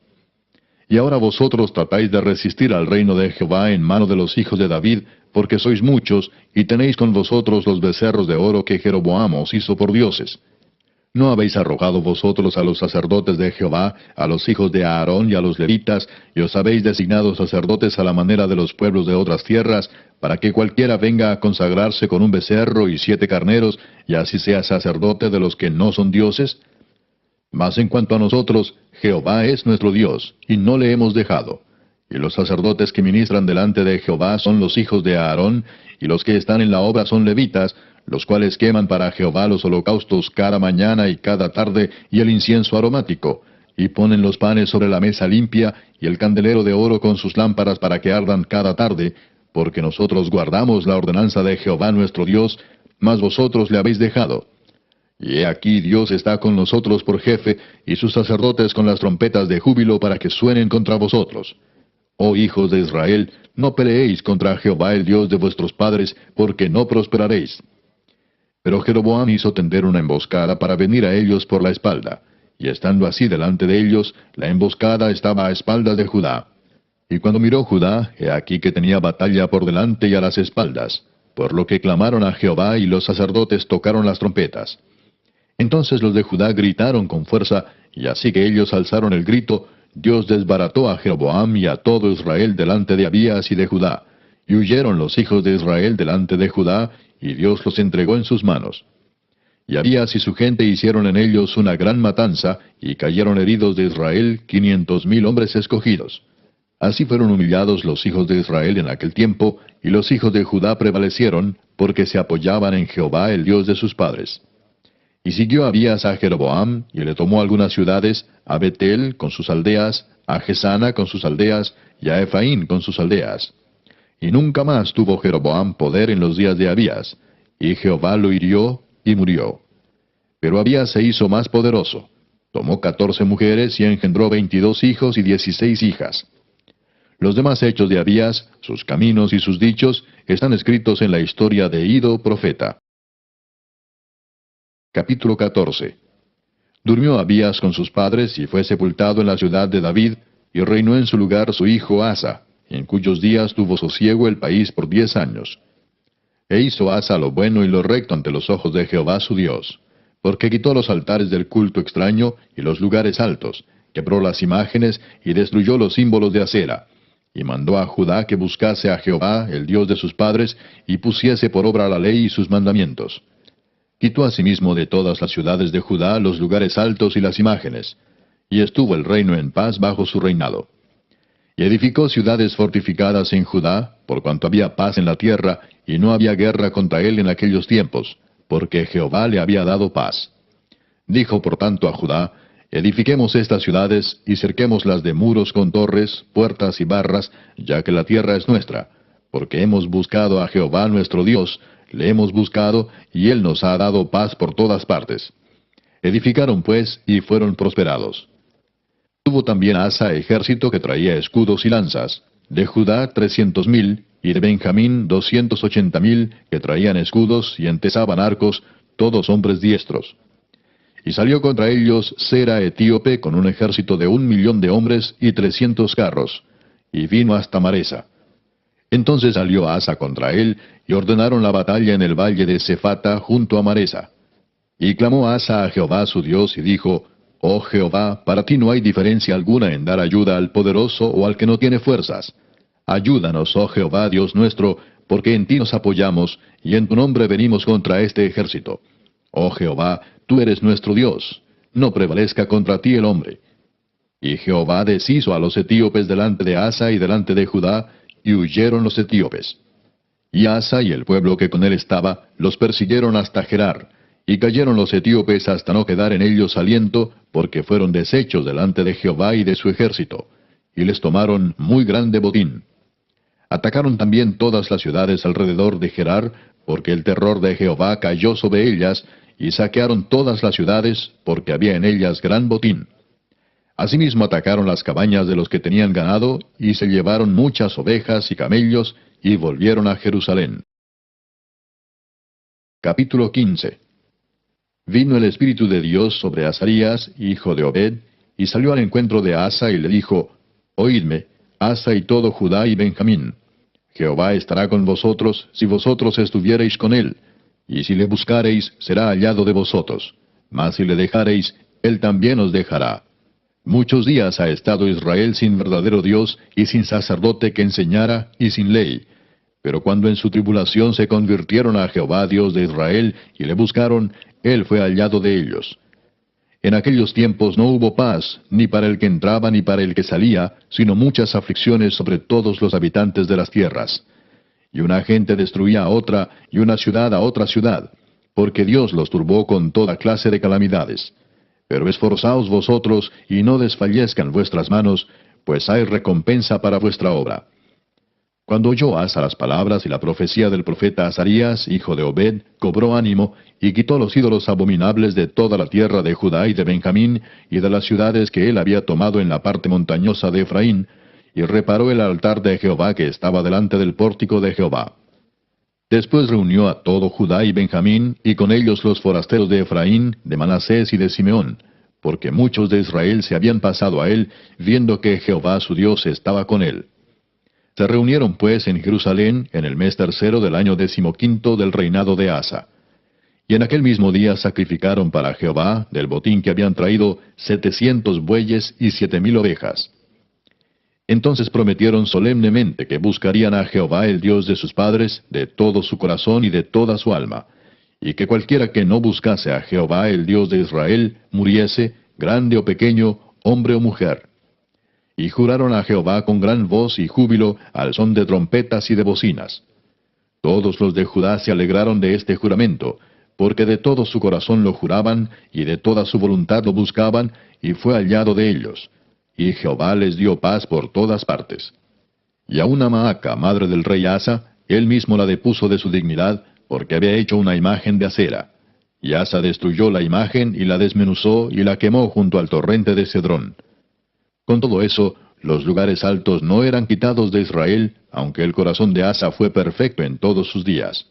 Y ahora vosotros tratáis de resistir al reino de Jehová en mano de los hijos de David, porque sois muchos, y tenéis con vosotros los becerros de oro que Jeroboam os hizo por dioses. ¿No habéis arrojado vosotros a los sacerdotes de Jehová, a los hijos de Aarón y a los levitas, y os habéis designado sacerdotes a la manera de los pueblos de otras tierras, para que cualquiera venga a consagrarse con un becerro y 7 carneros, y así sea sacerdote de los que no son dioses? Mas en cuanto a nosotros, Jehová es nuestro Dios, y no le hemos dejado. Y los sacerdotes que ministran delante de Jehová son los hijos de Aarón, y los que están en la obra son levitas, los cuales queman para Jehová los holocaustos cada mañana y cada tarde, y el incienso aromático, y ponen los panes sobre la mesa limpia, y el candelero de oro con sus lámparas para que ardan cada tarde, porque nosotros guardamos la ordenanza de Jehová nuestro Dios, mas vosotros le habéis dejado. Y he aquí Dios está con nosotros por jefe, y sus sacerdotes con las trompetas de júbilo para que suenen contra vosotros. Oh hijos de Israel, no peleéis contra Jehová el Dios de vuestros padres, porque no prosperaréis. Pero Jeroboam hizo tender una emboscada para venir a ellos por la espalda, y estando así delante de ellos, la emboscada estaba a espaldas de Judá. Y cuando miró Judá, he aquí que tenía batalla por delante y a las espaldas, por lo que clamaron a Jehová y los sacerdotes tocaron las trompetas. Entonces los de Judá gritaron con fuerza, y así que ellos alzaron el grito, Dios desbarató a Jeroboam y a todo Israel delante de Abías y de Judá, y huyeron los hijos de Israel delante de Judá, y Dios los entregó en sus manos. Y Abías y su gente hicieron en ellos una gran matanza, y cayeron heridos de Israel 500,000 hombres escogidos. Así fueron humillados los hijos de Israel en aquel tiempo, y los hijos de Judá prevalecieron, porque se apoyaban en Jehová el Dios de sus padres. Y siguió Abías a Jeroboam, y le tomó algunas ciudades, a Betel con sus aldeas, a Gesana con sus aldeas, y a Ephraín con sus aldeas. Y nunca más tuvo Jeroboam poder en los días de Abías, y Jehová lo hirió y murió. Pero Abías se hizo más poderoso. Tomó 14 mujeres y engendró 22 hijos y 16 hijas. Los demás hechos de Abías, sus caminos y sus dichos, están escritos en la historia de Ido profeta. Capítulo 14. Durmió Abías con sus padres y fue sepultado en la ciudad de David, y reinó en su lugar su hijo Asa, en cuyos días tuvo sosiego el país por 10 años. E hizo Asa lo bueno y lo recto ante los ojos de Jehová su Dios, porque quitó los altares del culto extraño y los lugares altos, quebró las imágenes y destruyó los símbolos de acera, y mandó a Judá que buscase a Jehová, el Dios de sus padres, y pusiese por obra la ley y sus mandamientos. Quitó asimismo de todas las ciudades de Judá los lugares altos y las imágenes, y estuvo el reino en paz bajo su reinado. Y edificó ciudades fortificadas en Judá, por cuanto había paz en la tierra, y no había guerra contra él en aquellos tiempos, porque Jehová le había dado paz. Dijo por tanto a Judá: edifiquemos estas ciudades, y cerquémoslas de muros con torres, puertas y barras, ya que la tierra es nuestra, porque hemos buscado a Jehová nuestro Dios, le hemos buscado, y él nos ha dado paz por todas partes. Edificaron pues, y fueron prosperados. Tuvo también Asa ejército que traía escudos y lanzas, de Judá 300,000, y de Benjamín 280,000, que traían escudos y entesaban arcos, todos hombres diestros. Y salió contra ellos Sera etíope con un ejército de 1,000,000 de hombres y 300 carros, y vino hasta Maresa. Entonces salió Asa contra él, y ordenaron la batalla en el valle de Cefata junto a Maresa. Y clamó Asa a Jehová su Dios, y dijo: Oh Jehová, para ti no hay diferencia alguna en dar ayuda al poderoso o al que no tiene fuerzas. Ayúdanos, oh Jehová Dios nuestro, porque en ti nos apoyamos, y en tu nombre venimos contra este ejército. Oh Jehová, tú eres nuestro Dios, no prevalezca contra ti el hombre. Y Jehová deshizo a los etíopes delante de Asa y delante de Judá, y huyeron los etíopes. Y Asa y el pueblo que con él estaba los persiguieron hasta Gerar, y cayeron los etíopes hasta no quedar en ellos aliento, porque fueron deshechos delante de Jehová y de su ejército, y les tomaron muy grande botín. Atacaron también todas las ciudades alrededor de Gerar, porque el terror de Jehová cayó sobre ellas, y saquearon todas las ciudades, porque había en ellas gran botín. Asimismo atacaron las cabañas de los que tenían ganado, y se llevaron muchas ovejas y camellos, y volvieron a Jerusalén. Capítulo 15. Vino el Espíritu de Dios sobre Azarías, hijo de Obed, y salió al encuentro de Asa, y le dijo: Oídme, Asa y todo Judá y Benjamín. Jehová estará con vosotros, si vosotros estuviereis con él, y si le buscareis, será hallado de vosotros. Mas si le dejareis, él también os dejará. Muchos días ha estado Israel sin verdadero Dios, y sin sacerdote que enseñara, y sin ley. Pero cuando en su tribulación se convirtieron a Jehová Dios de Israel, y le buscaron, él fue hallado de ellos. En aquellos tiempos no hubo paz, ni para el que entraba ni para el que salía, sino muchas aflicciones sobre todos los habitantes de las tierras. Y una gente destruía a otra, y una ciudad a otra ciudad, porque Dios los turbó con toda clase de calamidades. Pero esforzaos vosotros, y no desfallezcan vuestras manos, pues hay recompensa para vuestra obra. Cuando oyó Asa las palabras y la profecía del profeta Azarías, hijo de Obed, cobró ánimo, y quitó los ídolos abominables de toda la tierra de Judá y de Benjamín, y de las ciudades que él había tomado en la parte montañosa de Efraín, y reparó el altar de Jehová que estaba delante del pórtico de Jehová. Después reunió a todo Judá y Benjamín, y con ellos los forasteros de Efraín, de Manasés y de Simeón, porque muchos de Israel se habían pasado a él, viendo que Jehová su Dios estaba con él. Se reunieron pues en Jerusalén en el mes tercero del año 15 del reinado de Asa. Y en aquel mismo día sacrificaron para Jehová, del botín que habían traído, 700 bueyes y 7,000 ovejas. Entonces prometieron solemnemente que buscarían a Jehová el Dios de sus padres, de todo su corazón y de toda su alma, y que cualquiera que no buscase a Jehová el Dios de Israel muriese, grande o pequeño, hombre o mujer. Y juraron a Jehová con gran voz y júbilo al son de trompetas y de bocinas. Todos los de Judá se alegraron de este juramento, porque de todo su corazón lo juraban, y de toda su voluntad lo buscaban, y fue hallado de ellos. Y Jehová les dio paz por todas partes. Y aun a Maaca, madre del rey Asa, él mismo la depuso de su dignidad, porque había hecho una imagen de acera. Y Asa destruyó la imagen, y la desmenuzó, y la quemó junto al torrente de Cedrón. Con todo eso, los lugares altos no eran quitados de Israel, aunque el corazón de Asa fue perfecto en todos sus días.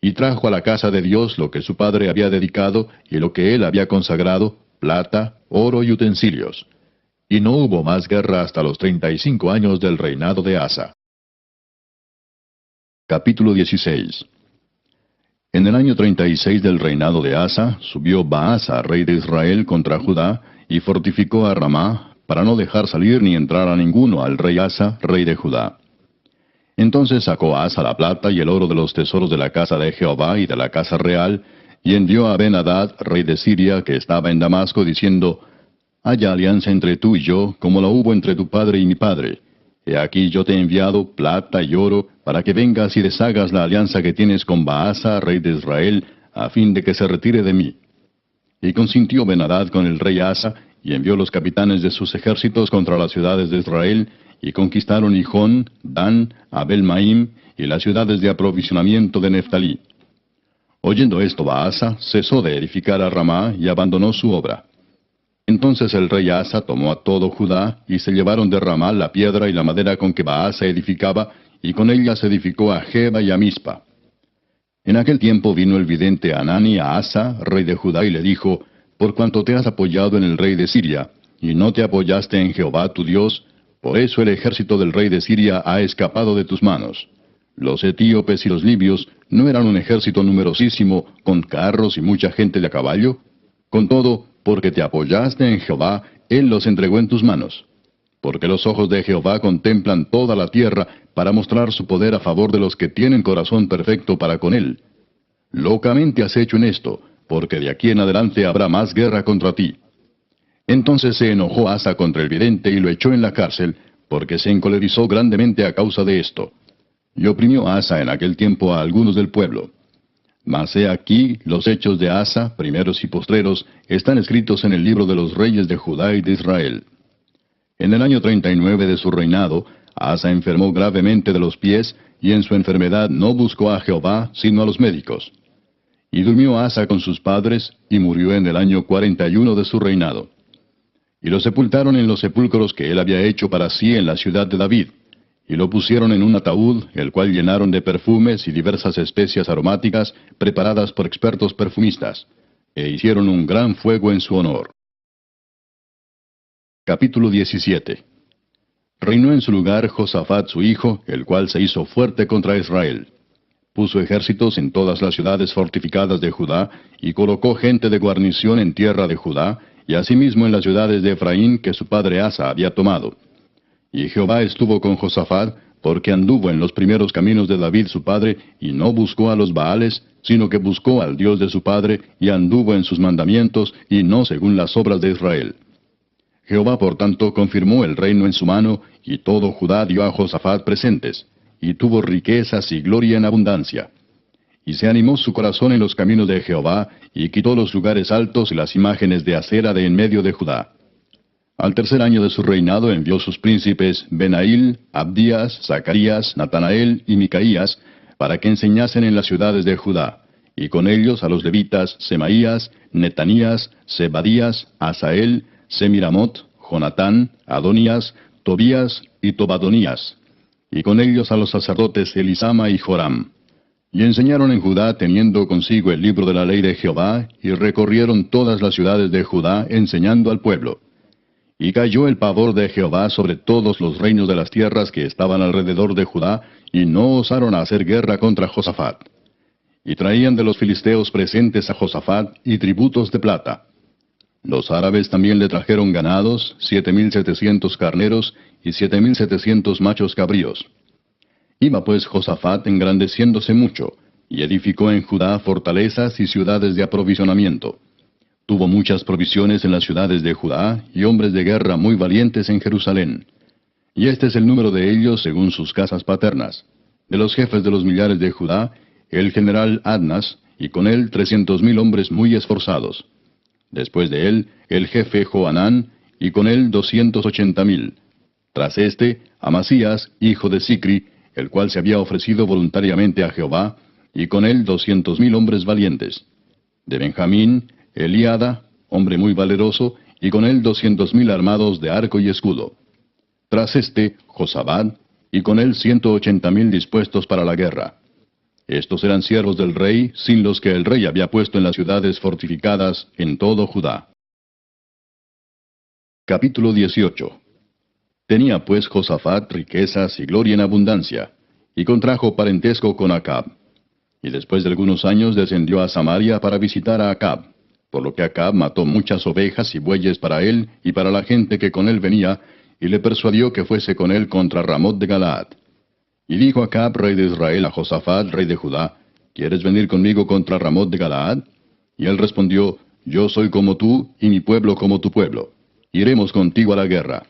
Y trajo a la casa de Dios lo que su padre había dedicado y lo que él había consagrado, plata, oro y utensilios. Y no hubo más guerra hasta los 35 años del reinado de Asa. Capítulo 16. En el año 36 del reinado de Asa, subió Baasa, rey de Israel, contra Judá, y fortificó a Ramá, para no dejar salir ni entrar a ninguno al rey Asa, rey de Judá. Entonces sacó Asa la plata y el oro de los tesoros de la casa de Jehová y de la casa real, y envió a Ben-Hadad, rey de Siria, que estaba en Damasco, diciendo, «Haya alianza entre tú y yo, como la hubo entre tu padre y mi padre. He aquí yo te he enviado plata y oro, para que vengas y deshagas la alianza que tienes con Baasa, rey de Israel, a fin de que se retire de mí». Y consintió Ben-Hadad con el rey Asa, y envió los capitanes de sus ejércitos contra las ciudades de Israel, y conquistaron Hijón, Dan, Abel-Maim, y las ciudades de aprovisionamiento de Neftalí. Oyendo esto Baasa, cesó de edificar a Ramá, y abandonó su obra. Entonces el rey Asa tomó a todo Judá, y se llevaron de Ramá la piedra y la madera con que Baasa edificaba, y con ella se edificó a Geba y a Mispa. En aquel tiempo vino el vidente Hanani a Asa, rey de Judá, y le dijo, «Por cuanto te has apoyado en el rey de Siria, y no te apoyaste en Jehová tu Dios, por eso el ejército del rey de Siria ha escapado de tus manos. Los etíopes y los libios no eran un ejército numerosísimo, con carros y mucha gente de a caballo. Con todo, porque te apoyaste en Jehová, él los entregó en tus manos. Porque los ojos de Jehová contemplan toda la tierra, para mostrar su poder a favor de los que tienen corazón perfecto para con él. Locamente has hecho en esto, porque de aquí en adelante habrá más guerra contra ti». Entonces se enojó Asa contra el vidente y lo echó en la cárcel, porque se encolerizó grandemente a causa de esto. Y oprimió Asa en aquel tiempo a algunos del pueblo. Mas he aquí, los hechos de Asa, primeros y postreros, están escritos en el libro de los reyes de Judá y de Israel. En el año 39 de su reinado, Asa enfermó gravemente de los pies, y en su enfermedad no buscó a Jehová, sino a los médicos. Y durmió Asa con sus padres, y murió en el año 41 de su reinado. Y lo sepultaron en los sepulcros que él había hecho para sí en la ciudad de David, y lo pusieron en un ataúd, el cual llenaron de perfumes y diversas especias aromáticas preparadas por expertos perfumistas, e hicieron un gran fuego en su honor. Capítulo 17. Reinó en su lugar Josafat su hijo, el cual se hizo fuerte contra Israel. Puso ejércitos en todas las ciudades fortificadas de Judá, y colocó gente de guarnición en tierra de Judá, y asimismo en las ciudades de Efraín que su padre Asa había tomado. Y Jehová estuvo con Josafat, porque anduvo en los primeros caminos de David su padre, y no buscó a los Baales, sino que buscó al Dios de su padre, y anduvo en sus mandamientos, y no según las obras de Israel. Jehová por tanto confirmó el reino en su mano, y todo Judá dio a Josafat presentes, y tuvo riquezas y gloria en abundancia. Y se animó su corazón en los caminos de Jehová, y quitó los lugares altos y las imágenes de acera de en medio de Judá. Al tercer año de su reinado envió sus príncipes Benail, Abdías, Zacarías, Natanael y Micaías, para que enseñasen en las ciudades de Judá, y con ellos a los levitas Semaías, Netanías, Zebadías, Asael, Semiramot, Jonatán, Adonías, Tobías y Tobadonías, y con ellos a los sacerdotes Elisama y Joram. Y enseñaron en Judá teniendo consigo el libro de la ley de Jehová, y recorrieron todas las ciudades de Judá enseñando al pueblo. Y cayó el pavor de Jehová sobre todos los reinos de las tierras que estaban alrededor de Judá, y no osaron a hacer guerra contra Josafat. Y traían de los filisteos presentes a Josafat y tributos de plata. Los árabes también le trajeron ganados, 7,700 carneros y 7,700 machos cabríos. Iba pues Josafat engrandeciéndose mucho, y edificó en Judá fortalezas y ciudades de aprovisionamiento. Tuvo muchas provisiones en las ciudades de Judá, y hombres de guerra muy valientes en Jerusalén. Y este es el número de ellos según sus casas paternas. De los jefes de los millares de Judá, el general Adnas, y con él 300,000 hombres muy esforzados. Después de él, el jefe Johanán, y con él 280,000. Tras este, Amasías, hijo de Sicri, el cual se había ofrecido voluntariamente a Jehová, y con él 200,000 hombres valientes. De Benjamín, Eliada, hombre muy valeroso, y con él 200,000 armados de arco y escudo. Tras este, Josabad, y con él 180,000 dispuestos para la guerra. Estos eran siervos del rey, sin los que el rey había puesto en las ciudades fortificadas en todo Judá. Capítulo 18. Tenía pues Josafat riquezas y gloria en abundancia, y contrajo parentesco con Acab. Y después de algunos años descendió a Samaria para visitar a Acab, por lo que Acab mató muchas ovejas y bueyes para él y para la gente que con él venía, y le persuadió que fuese con él contra Ramot de Galaad. Y dijo Acab, rey de Israel, a Josafat, rey de Judá, ¿quieres venir conmigo contra Ramot de Galaad? Y él respondió, yo soy como tú, y mi pueblo como tu pueblo. Iremos contigo a la guerra.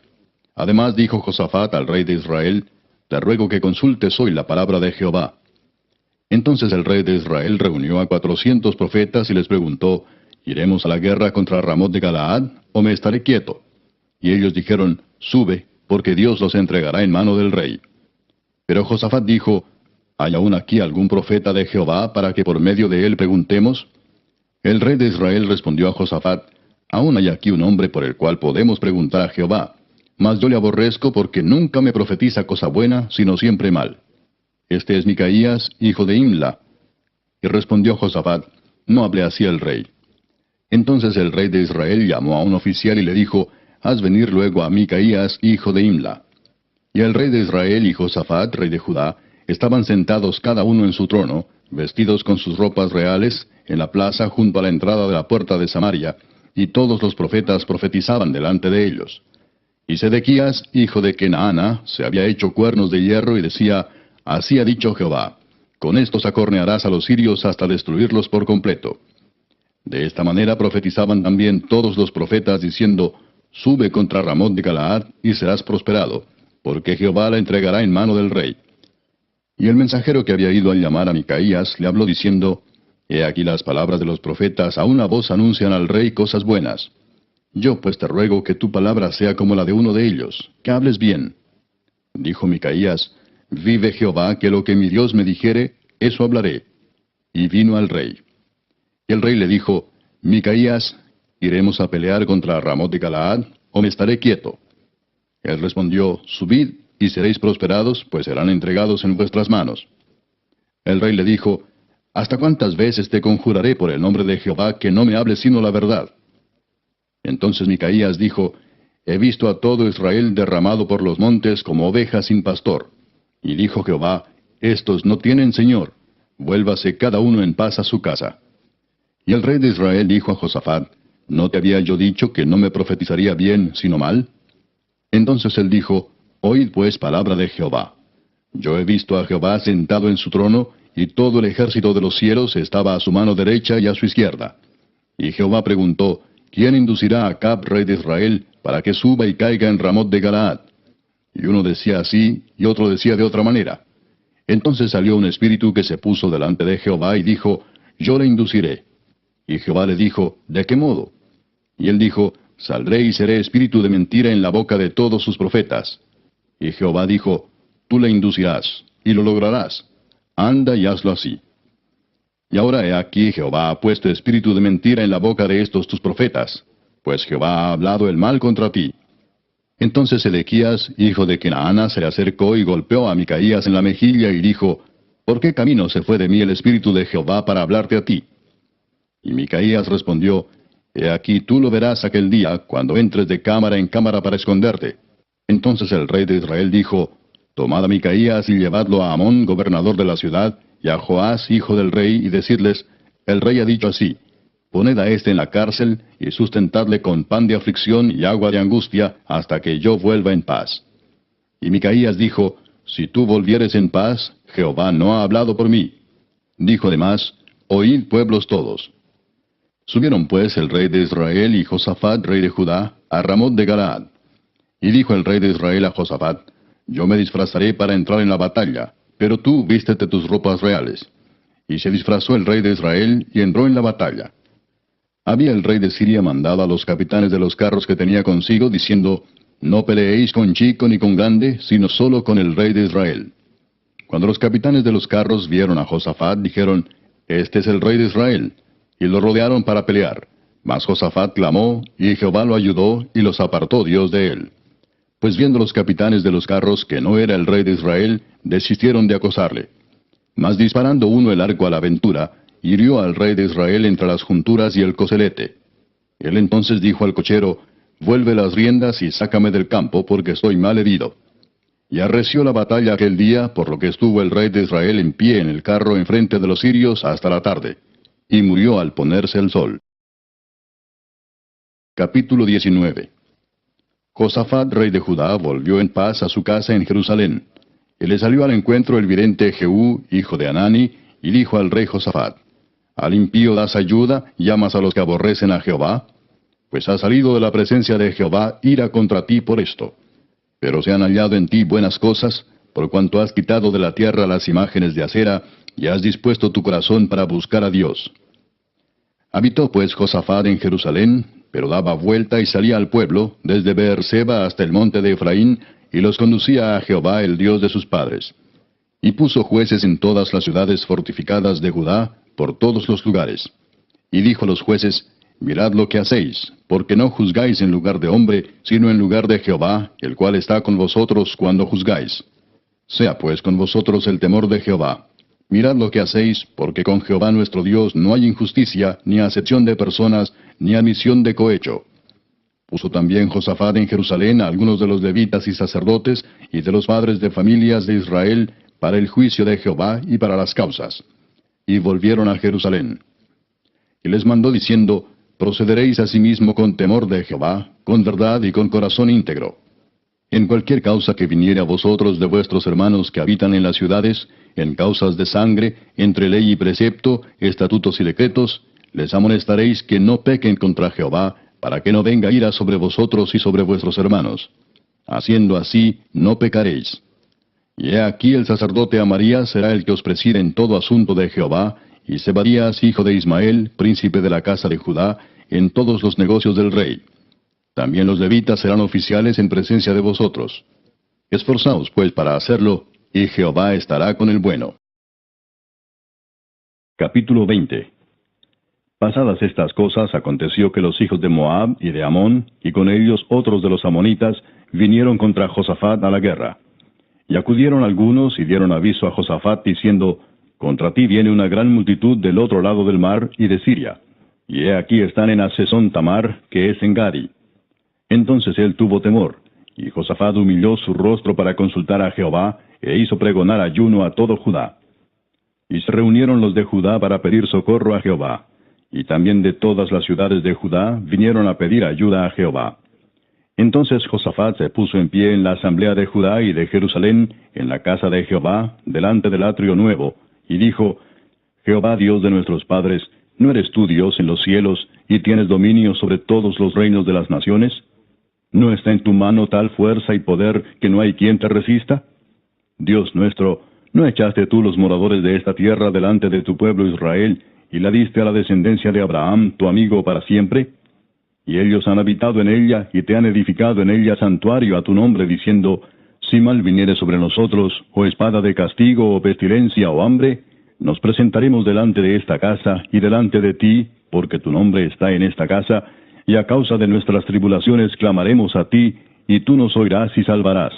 Además dijo Josafat al rey de Israel, te ruego que consultes hoy la palabra de Jehová. Entonces el rey de Israel reunió a 400 profetas y les preguntó, ¿iremos a la guerra contra Ramot de Galaad, o me estaré quieto? Y ellos dijeron, sube, porque Dios los entregará en mano del rey. Pero Josafat dijo, ¿hay aún aquí algún profeta de Jehová para que por medio de él preguntemos? El rey de Israel respondió a Josafat, aún hay aquí un hombre por el cual podemos preguntar a Jehová, mas yo le aborrezco porque nunca me profetiza cosa buena, sino siempre mal. Este es Micaías, hijo de Imla. Y respondió Josafat, no hable así el rey. Entonces el rey de Israel llamó a un oficial y le dijo, haz venir luego a Micaías, hijo de Imla. Y el rey de Israel y Josafat, rey de Judá, estaban sentados cada uno en su trono, vestidos con sus ropas reales, en la plaza junto a la entrada de la puerta de Samaria, y todos los profetas profetizaban delante de ellos. Y Sedequías, hijo de Kenaana, se había hecho cuernos de hierro y decía, así ha dicho Jehová, con estos acornearás a los sirios hasta destruirlos por completo. De esta manera profetizaban también todos los profetas diciendo, sube contra Ramot de Galaad y serás prosperado, porque Jehová la entregará en mano del rey. Y el mensajero que había ido a llamar a Micaías le habló diciendo, he aquí las palabras de los profetas a una voz anuncian al rey cosas buenas. Yo pues te ruego que tu palabra sea como la de uno de ellos, que hables bien. Dijo Micaías, vive Jehová, que lo que mi Dios me dijere, eso hablaré. Y vino al rey. Y el rey le dijo, Micaías, ¿iremos a pelear contra Ramot de Galaad, o me estaré quieto? Él respondió, subid, y seréis prosperados, pues serán entregados en vuestras manos. El rey le dijo, ¿hasta cuántas veces te conjuraré por el nombre de Jehová que no me hables sino la verdad? Entonces Micaías dijo, he visto a todo Israel derramado por los montes como ovejas sin pastor. Y dijo Jehová, estos no tienen señor, vuélvase cada uno en paz a su casa. Y el rey de Israel dijo a Josafat, ¿no te había yo dicho que no me profetizaría bien sino mal? Entonces él dijo, oíd pues palabra de Jehová. Yo he visto a Jehová sentado en su trono, y todo el ejército de los cielos estaba a su mano derecha y a su izquierda. Y Jehová preguntó, ¿quién inducirá a Acab, rey de Israel, para que suba y caiga en Ramot de Galaad? Y uno decía así, y otro decía de otra manera. Entonces salió un espíritu que se puso delante de Jehová y dijo, yo le induciré. Y Jehová le dijo, ¿de qué modo? Y él dijo, saldré y seré espíritu de mentira en la boca de todos sus profetas. Y Jehová dijo, tú le inducirás, y lo lograrás. Anda y hazlo así. Y ahora he aquí Jehová ha puesto espíritu de mentira en la boca de estos tus profetas, pues Jehová ha hablado el mal contra ti. Entonces Sedequías, hijo de Kenaana, se le acercó y golpeó a Micaías en la mejilla y dijo, ¿por qué camino se fue de mí el espíritu de Jehová para hablarte a ti? Y Micaías respondió, he aquí tú lo verás aquel día, cuando entres de cámara en cámara para esconderte. Entonces el rey de Israel dijo, tomad a Micaías y llevadlo a Amón, gobernador de la ciudad, y a Joás, hijo del rey, y decidles, el rey ha dicho así, poned a éste en la cárcel, y sustentadle con pan de aflicción y agua de angustia, hasta que yo vuelva en paz. Y Micaías dijo, si tú volvieres en paz, Jehová no ha hablado por mí. Dijo además, Oíd pueblos todos. Subieron pues el rey de Israel y Josafat, rey de Judá, a Ramot de Galaad. Y dijo el rey de Israel a Josafat, Yo me disfrazaré para entrar en la batalla, pero tú vístete tus ropas reales. Y se disfrazó el rey de Israel y entró en la batalla. Había el rey de Siria mandado a los capitanes de los carros que tenía consigo, diciendo, No peleéis con chico ni con grande, sino solo con el rey de Israel. Cuando los capitanes de los carros vieron a Josafat, dijeron, Este es el rey de Israel, y lo rodearon para pelear. Mas Josafat clamó, y Jehová lo ayudó, y los apartó Dios de él. Pues viendo los capitanes de los carros que no era el rey de Israel, desistieron de acosarle. Mas disparando uno el arco a la aventura, hirió al rey de Israel entre las junturas y el coselete. Él entonces dijo al cochero, Vuelve las riendas y sácame del campo, porque estoy mal herido. Y arreció la batalla aquel día, por lo que estuvo el rey de Israel en pie en el carro enfrente de los sirios hasta la tarde. Y murió al ponerse el sol. Capítulo 19. Josafat, rey de Judá, volvió en paz a su casa en Jerusalén. Y le salió al encuentro el vidente Jehú, hijo de Hanani, y dijo al rey Josafat, ¿Al impío das ayuda, llamas a los que aborrecen a Jehová? Pues ha salido de la presencia de Jehová ira contra ti por esto. Pero se han hallado en ti buenas cosas, por cuanto has quitado de la tierra las imágenes de acera, y has dispuesto tu corazón para buscar a Dios. Habitó pues Josafat en Jerusalén, pero daba vuelta y salía al pueblo, desde Beerseba hasta el monte de Efraín, y los conducía a Jehová el Dios de sus padres. Y puso jueces en todas las ciudades fortificadas de Judá, por todos los lugares. Y dijo a los jueces, Mirad lo que hacéis, porque no juzgáis en lugar de hombre, sino en lugar de Jehová, el cual está con vosotros cuando juzgáis. Sea pues con vosotros el temor de Jehová. Mirad lo que hacéis, porque con Jehová nuestro Dios no hay injusticia, ni acepción de personas, ni admisión de cohecho. Puso también Josafat en Jerusalén a algunos de los levitas y sacerdotes, y de los padres de familias de Israel, para el juicio de Jehová y para las causas. Y volvieron a Jerusalén. Y les mandó diciendo, Procederéis asimismo con temor de Jehová, con verdad y con corazón íntegro. En cualquier causa que viniere a vosotros de vuestros hermanos que habitan en las ciudades, en causas de sangre, entre ley y precepto, estatutos y decretos, les amonestaréis que no pequen contra Jehová, para que no venga ira sobre vosotros y sobre vuestros hermanos. Haciendo así, no pecaréis. Y he aquí el sacerdote Amarías será el que os preside en todo asunto de Jehová, y Zebadías, hijo de Ismael, príncipe de la casa de Judá, en todos los negocios del rey. También los levitas serán oficiales en presencia de vosotros. Esforzaos pues para hacerlo, y Jehová estará con el bueno. Capítulo 20. Pasadas estas cosas, aconteció que los hijos de Moab y de Amón, y con ellos otros de los amonitas, vinieron contra Josafat a la guerra. Y acudieron algunos y dieron aviso a Josafat, diciendo, Contra ti viene una gran multitud del otro lado del mar y de Siria. Y he aquí están en Hasezón Tamar, que es en Gadi. Entonces él tuvo temor, y Josafat humilló su rostro para consultar a Jehová, e hizo pregonar ayuno a todo Judá. Y se reunieron los de Judá para pedir socorro a Jehová. Y también de todas las ciudades de Judá vinieron a pedir ayuda a Jehová. Entonces Josafat se puso en pie en la asamblea de Judá y de Jerusalén, en la casa de Jehová, delante del atrio nuevo, y dijo, Jehová Dios de nuestros padres, ¿no eres tú Dios en los cielos, y tienes dominio sobre todos los reinos de las naciones? ¿No está en tu mano tal fuerza y poder que no hay quien te resista? Dios nuestro, ¿no echaste tú los moradores de esta tierra delante de tu pueblo Israel, y la diste a la descendencia de Abraham, tu amigo, para siempre? Y ellos han habitado en ella, y te han edificado en ella santuario a tu nombre, diciendo, Si mal viniere sobre nosotros, o espada de castigo, o pestilencia, o hambre, nos presentaremos delante de esta casa, y delante de ti, porque tu nombre está en esta casa, y a causa de nuestras tribulaciones clamaremos a ti, y tú nos oirás y salvarás.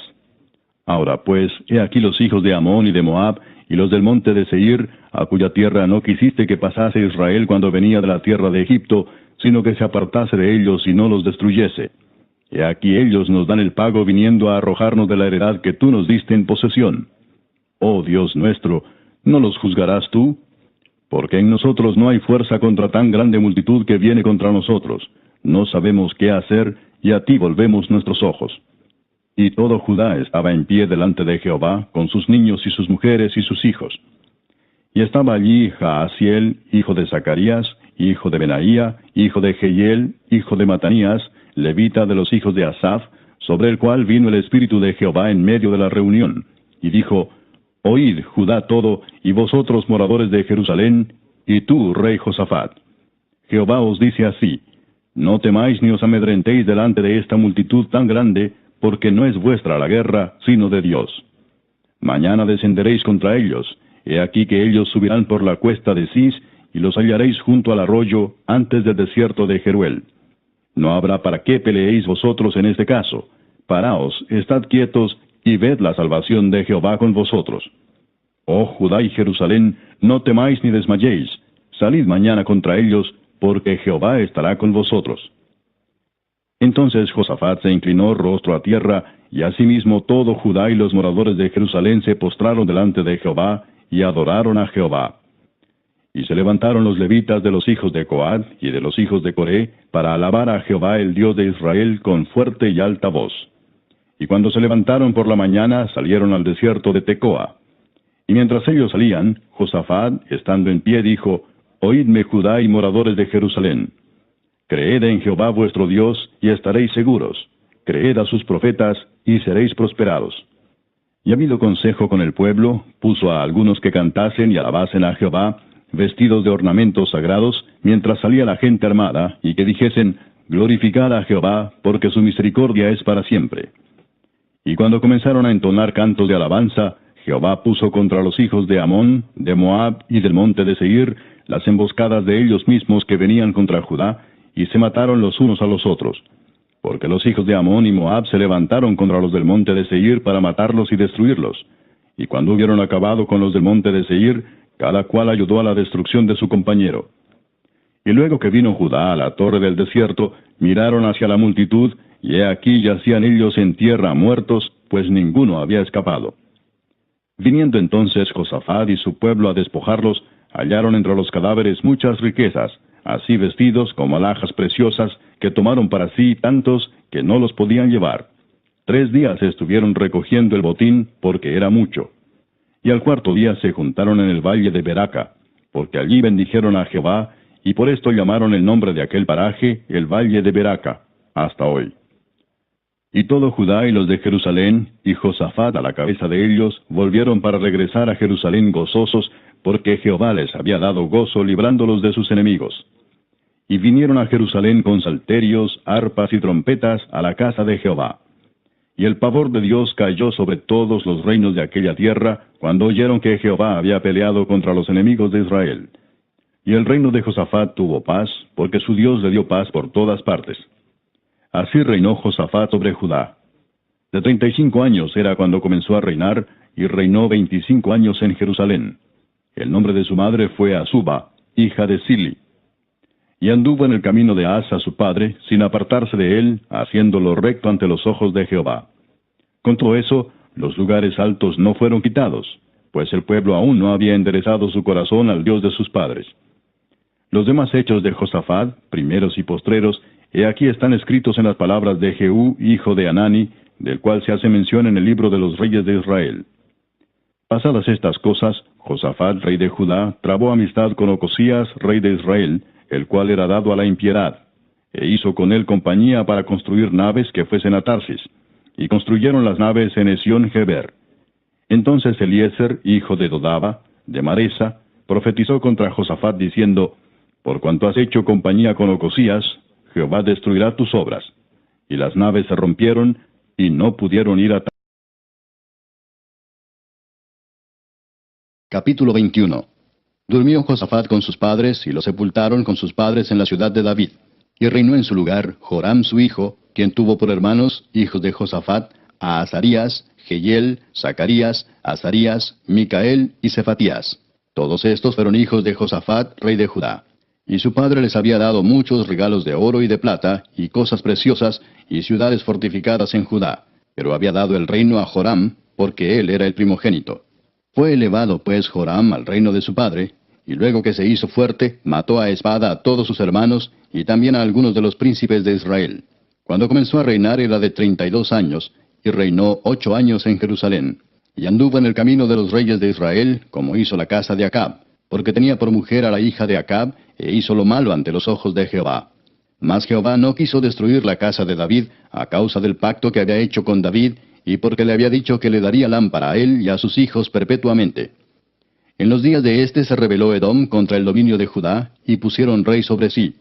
Ahora pues, he aquí los hijos de Amón y de Moab, y los del monte de Seir, a cuya tierra no quisiste que pasase Israel cuando venía de la tierra de Egipto, sino que se apartase de ellos y no los destruyese. He aquí ellos nos dan el pago viniendo a arrojarnos de la heredad que tú nos diste en posesión. Oh Dios nuestro, ¿no los juzgarás tú? Porque en nosotros no hay fuerza contra tan grande multitud que viene contra nosotros. No sabemos qué hacer, y a ti volvemos nuestros ojos. Y todo Judá estaba en pie delante de Jehová, con sus niños y sus mujeres y sus hijos. Y estaba allí Jaasiel, hijo de Zacarías, hijo de Benaía, hijo de Jehiel, hijo de Matanías, levita de los hijos de Asaph, sobre el cual vino el Espíritu de Jehová en medio de la reunión, y dijo, Oíd, Judá todo, y vosotros moradores de Jerusalén, y tú, rey Josafat. Jehová os dice así, no temáis ni os amedrentéis delante de esta multitud tan grande, porque no es vuestra la guerra, sino de Dios. Mañana descenderéis contra ellos, he aquí que ellos subirán por la cuesta de Cis, y los hallaréis junto al arroyo, antes del desierto de Jeruel. No habrá para qué peleéis vosotros en este caso. Paraos, estad quietos, y ved la salvación de Jehová con vosotros. Oh Judá y Jerusalén, no temáis ni desmayéis, salid mañana contra ellos, porque Jehová estará con vosotros. Entonces Josafat se inclinó rostro a tierra, y asimismo todo Judá y los moradores de Jerusalén se postraron delante de Jehová, y adoraron a Jehová. Y se levantaron los levitas de los hijos de Coat y de los hijos de Coré, para alabar a Jehová el Dios de Israel con fuerte y alta voz. Y cuando se levantaron por la mañana, salieron al desierto de Tecoa. Y mientras ellos salían, Josafat, estando en pie, dijo, Oídme Judá y moradores de Jerusalén. Creed en Jehová vuestro Dios, y estaréis seguros. Creed a sus profetas, y seréis prosperados. Y habido consejo con el pueblo, puso a algunos que cantasen y alabasen a Jehová, vestidos de ornamentos sagrados, mientras salía la gente armada, y que dijesen, Glorificad a Jehová, porque su misericordia es para siempre. Y cuando comenzaron a entonar cantos de alabanza, Jehová puso contra los hijos de Amón, de Moab y del monte de Seir, las emboscadas de ellos mismos que venían contra Judá, y se mataron los unos a los otros. Porque los hijos de Amón y Moab se levantaron contra los del monte de Seir para matarlos y destruirlos. Y cuando hubieron acabado con los del monte de Seir, cada cual ayudó a la destrucción de su compañero. Y luego que vino Judá a la torre del desierto, miraron hacia la multitud, y he aquí yacían ellos en tierra muertos, pues ninguno había escapado. Viniendo entonces Josafat y su pueblo a despojarlos, hallaron entre los cadáveres muchas riquezas, así vestidos como alhajas preciosas, que tomaron para sí tantos que no los podían llevar. 3 días estuvieron recogiendo el botín, porque era mucho. Y al 4º día se juntaron en el valle de Beraca, porque allí bendijeron a Jehová, y por esto llamaron el nombre de aquel paraje el valle de Beraca, hasta hoy. Y todo Judá y los de Jerusalén, y Josafat a la cabeza de ellos, volvieron para regresar a Jerusalén gozosos, porque Jehová les había dado gozo librándolos de sus enemigos. Y vinieron a Jerusalén con salterios, arpas y trompetas a la casa de Jehová. Y el pavor de Dios cayó sobre todos los reinos de aquella tierra, cuando oyeron que Jehová había peleado contra los enemigos de Israel. Y el reino de Josafat tuvo paz, porque su Dios le dio paz por todas partes. Así reinó Josafat sobre Judá. De 35 años era cuando comenzó a reinar, y reinó 25 años en Jerusalén. El nombre de su madre fue Azuba, hija de Sili. Y anduvo en el camino de Asa su padre, sin apartarse de él, haciéndolo recto ante los ojos de Jehová. Con todo eso, los lugares altos no fueron quitados, pues el pueblo aún no había enderezado su corazón al Dios de sus padres. Los demás hechos de Josafat, primeros y postreros, he aquí están escritos en las palabras de Jehú, hijo de Hanani, del cual se hace mención en el libro de los reyes de Israel. Pasadas estas cosas, Josafat, rey de Judá, trabó amistad con Ocosías, rey de Israel, el cual era dado a la impiedad, e hizo con él compañía para construir naves que fuesen a Tarsis, y construyeron las naves en Esión-Geber. Entonces Eliezer, hijo de Dodaba, de Maresa, profetizó contra Josafat diciendo, Por cuanto has hecho compañía con Ocosías, Jehová destruirá tus obras. Y las naves se rompieron, y no pudieron ir a Tarsis. Capítulo 21. Durmió Josafat con sus padres, y lo sepultaron con sus padres en la ciudad de David. Y reinó en su lugar Joram su hijo, quien tuvo por hermanos, hijos de Josafat, a Azarías, Jehiel, Zacarías, Azarías, Micael y Cefatías. Todos estos fueron hijos de Josafat, rey de Judá. Y su padre les había dado muchos regalos de oro y de plata, y cosas preciosas, y ciudades fortificadas en Judá. Pero había dado el reino a Joram, porque él era el primogénito. Fue elevado pues Joram al reino de su padre, y luego que se hizo fuerte, mató a espada a todos sus hermanos, y también a algunos de los príncipes de Israel. Cuando comenzó a reinar era de 32 años, y reinó 8 años en Jerusalén. Y anduvo en el camino de los reyes de Israel, como hizo la casa de Acab, porque tenía por mujer a la hija de Acab, e hizo lo malo ante los ojos de Jehová. Mas Jehová no quiso destruir la casa de David, a causa del pacto que había hecho con David, y porque le había dicho que le daría lámpara a él y a sus hijos perpetuamente. En los días de éste se rebeló Edom contra el dominio de Judá, y pusieron rey sobre sí.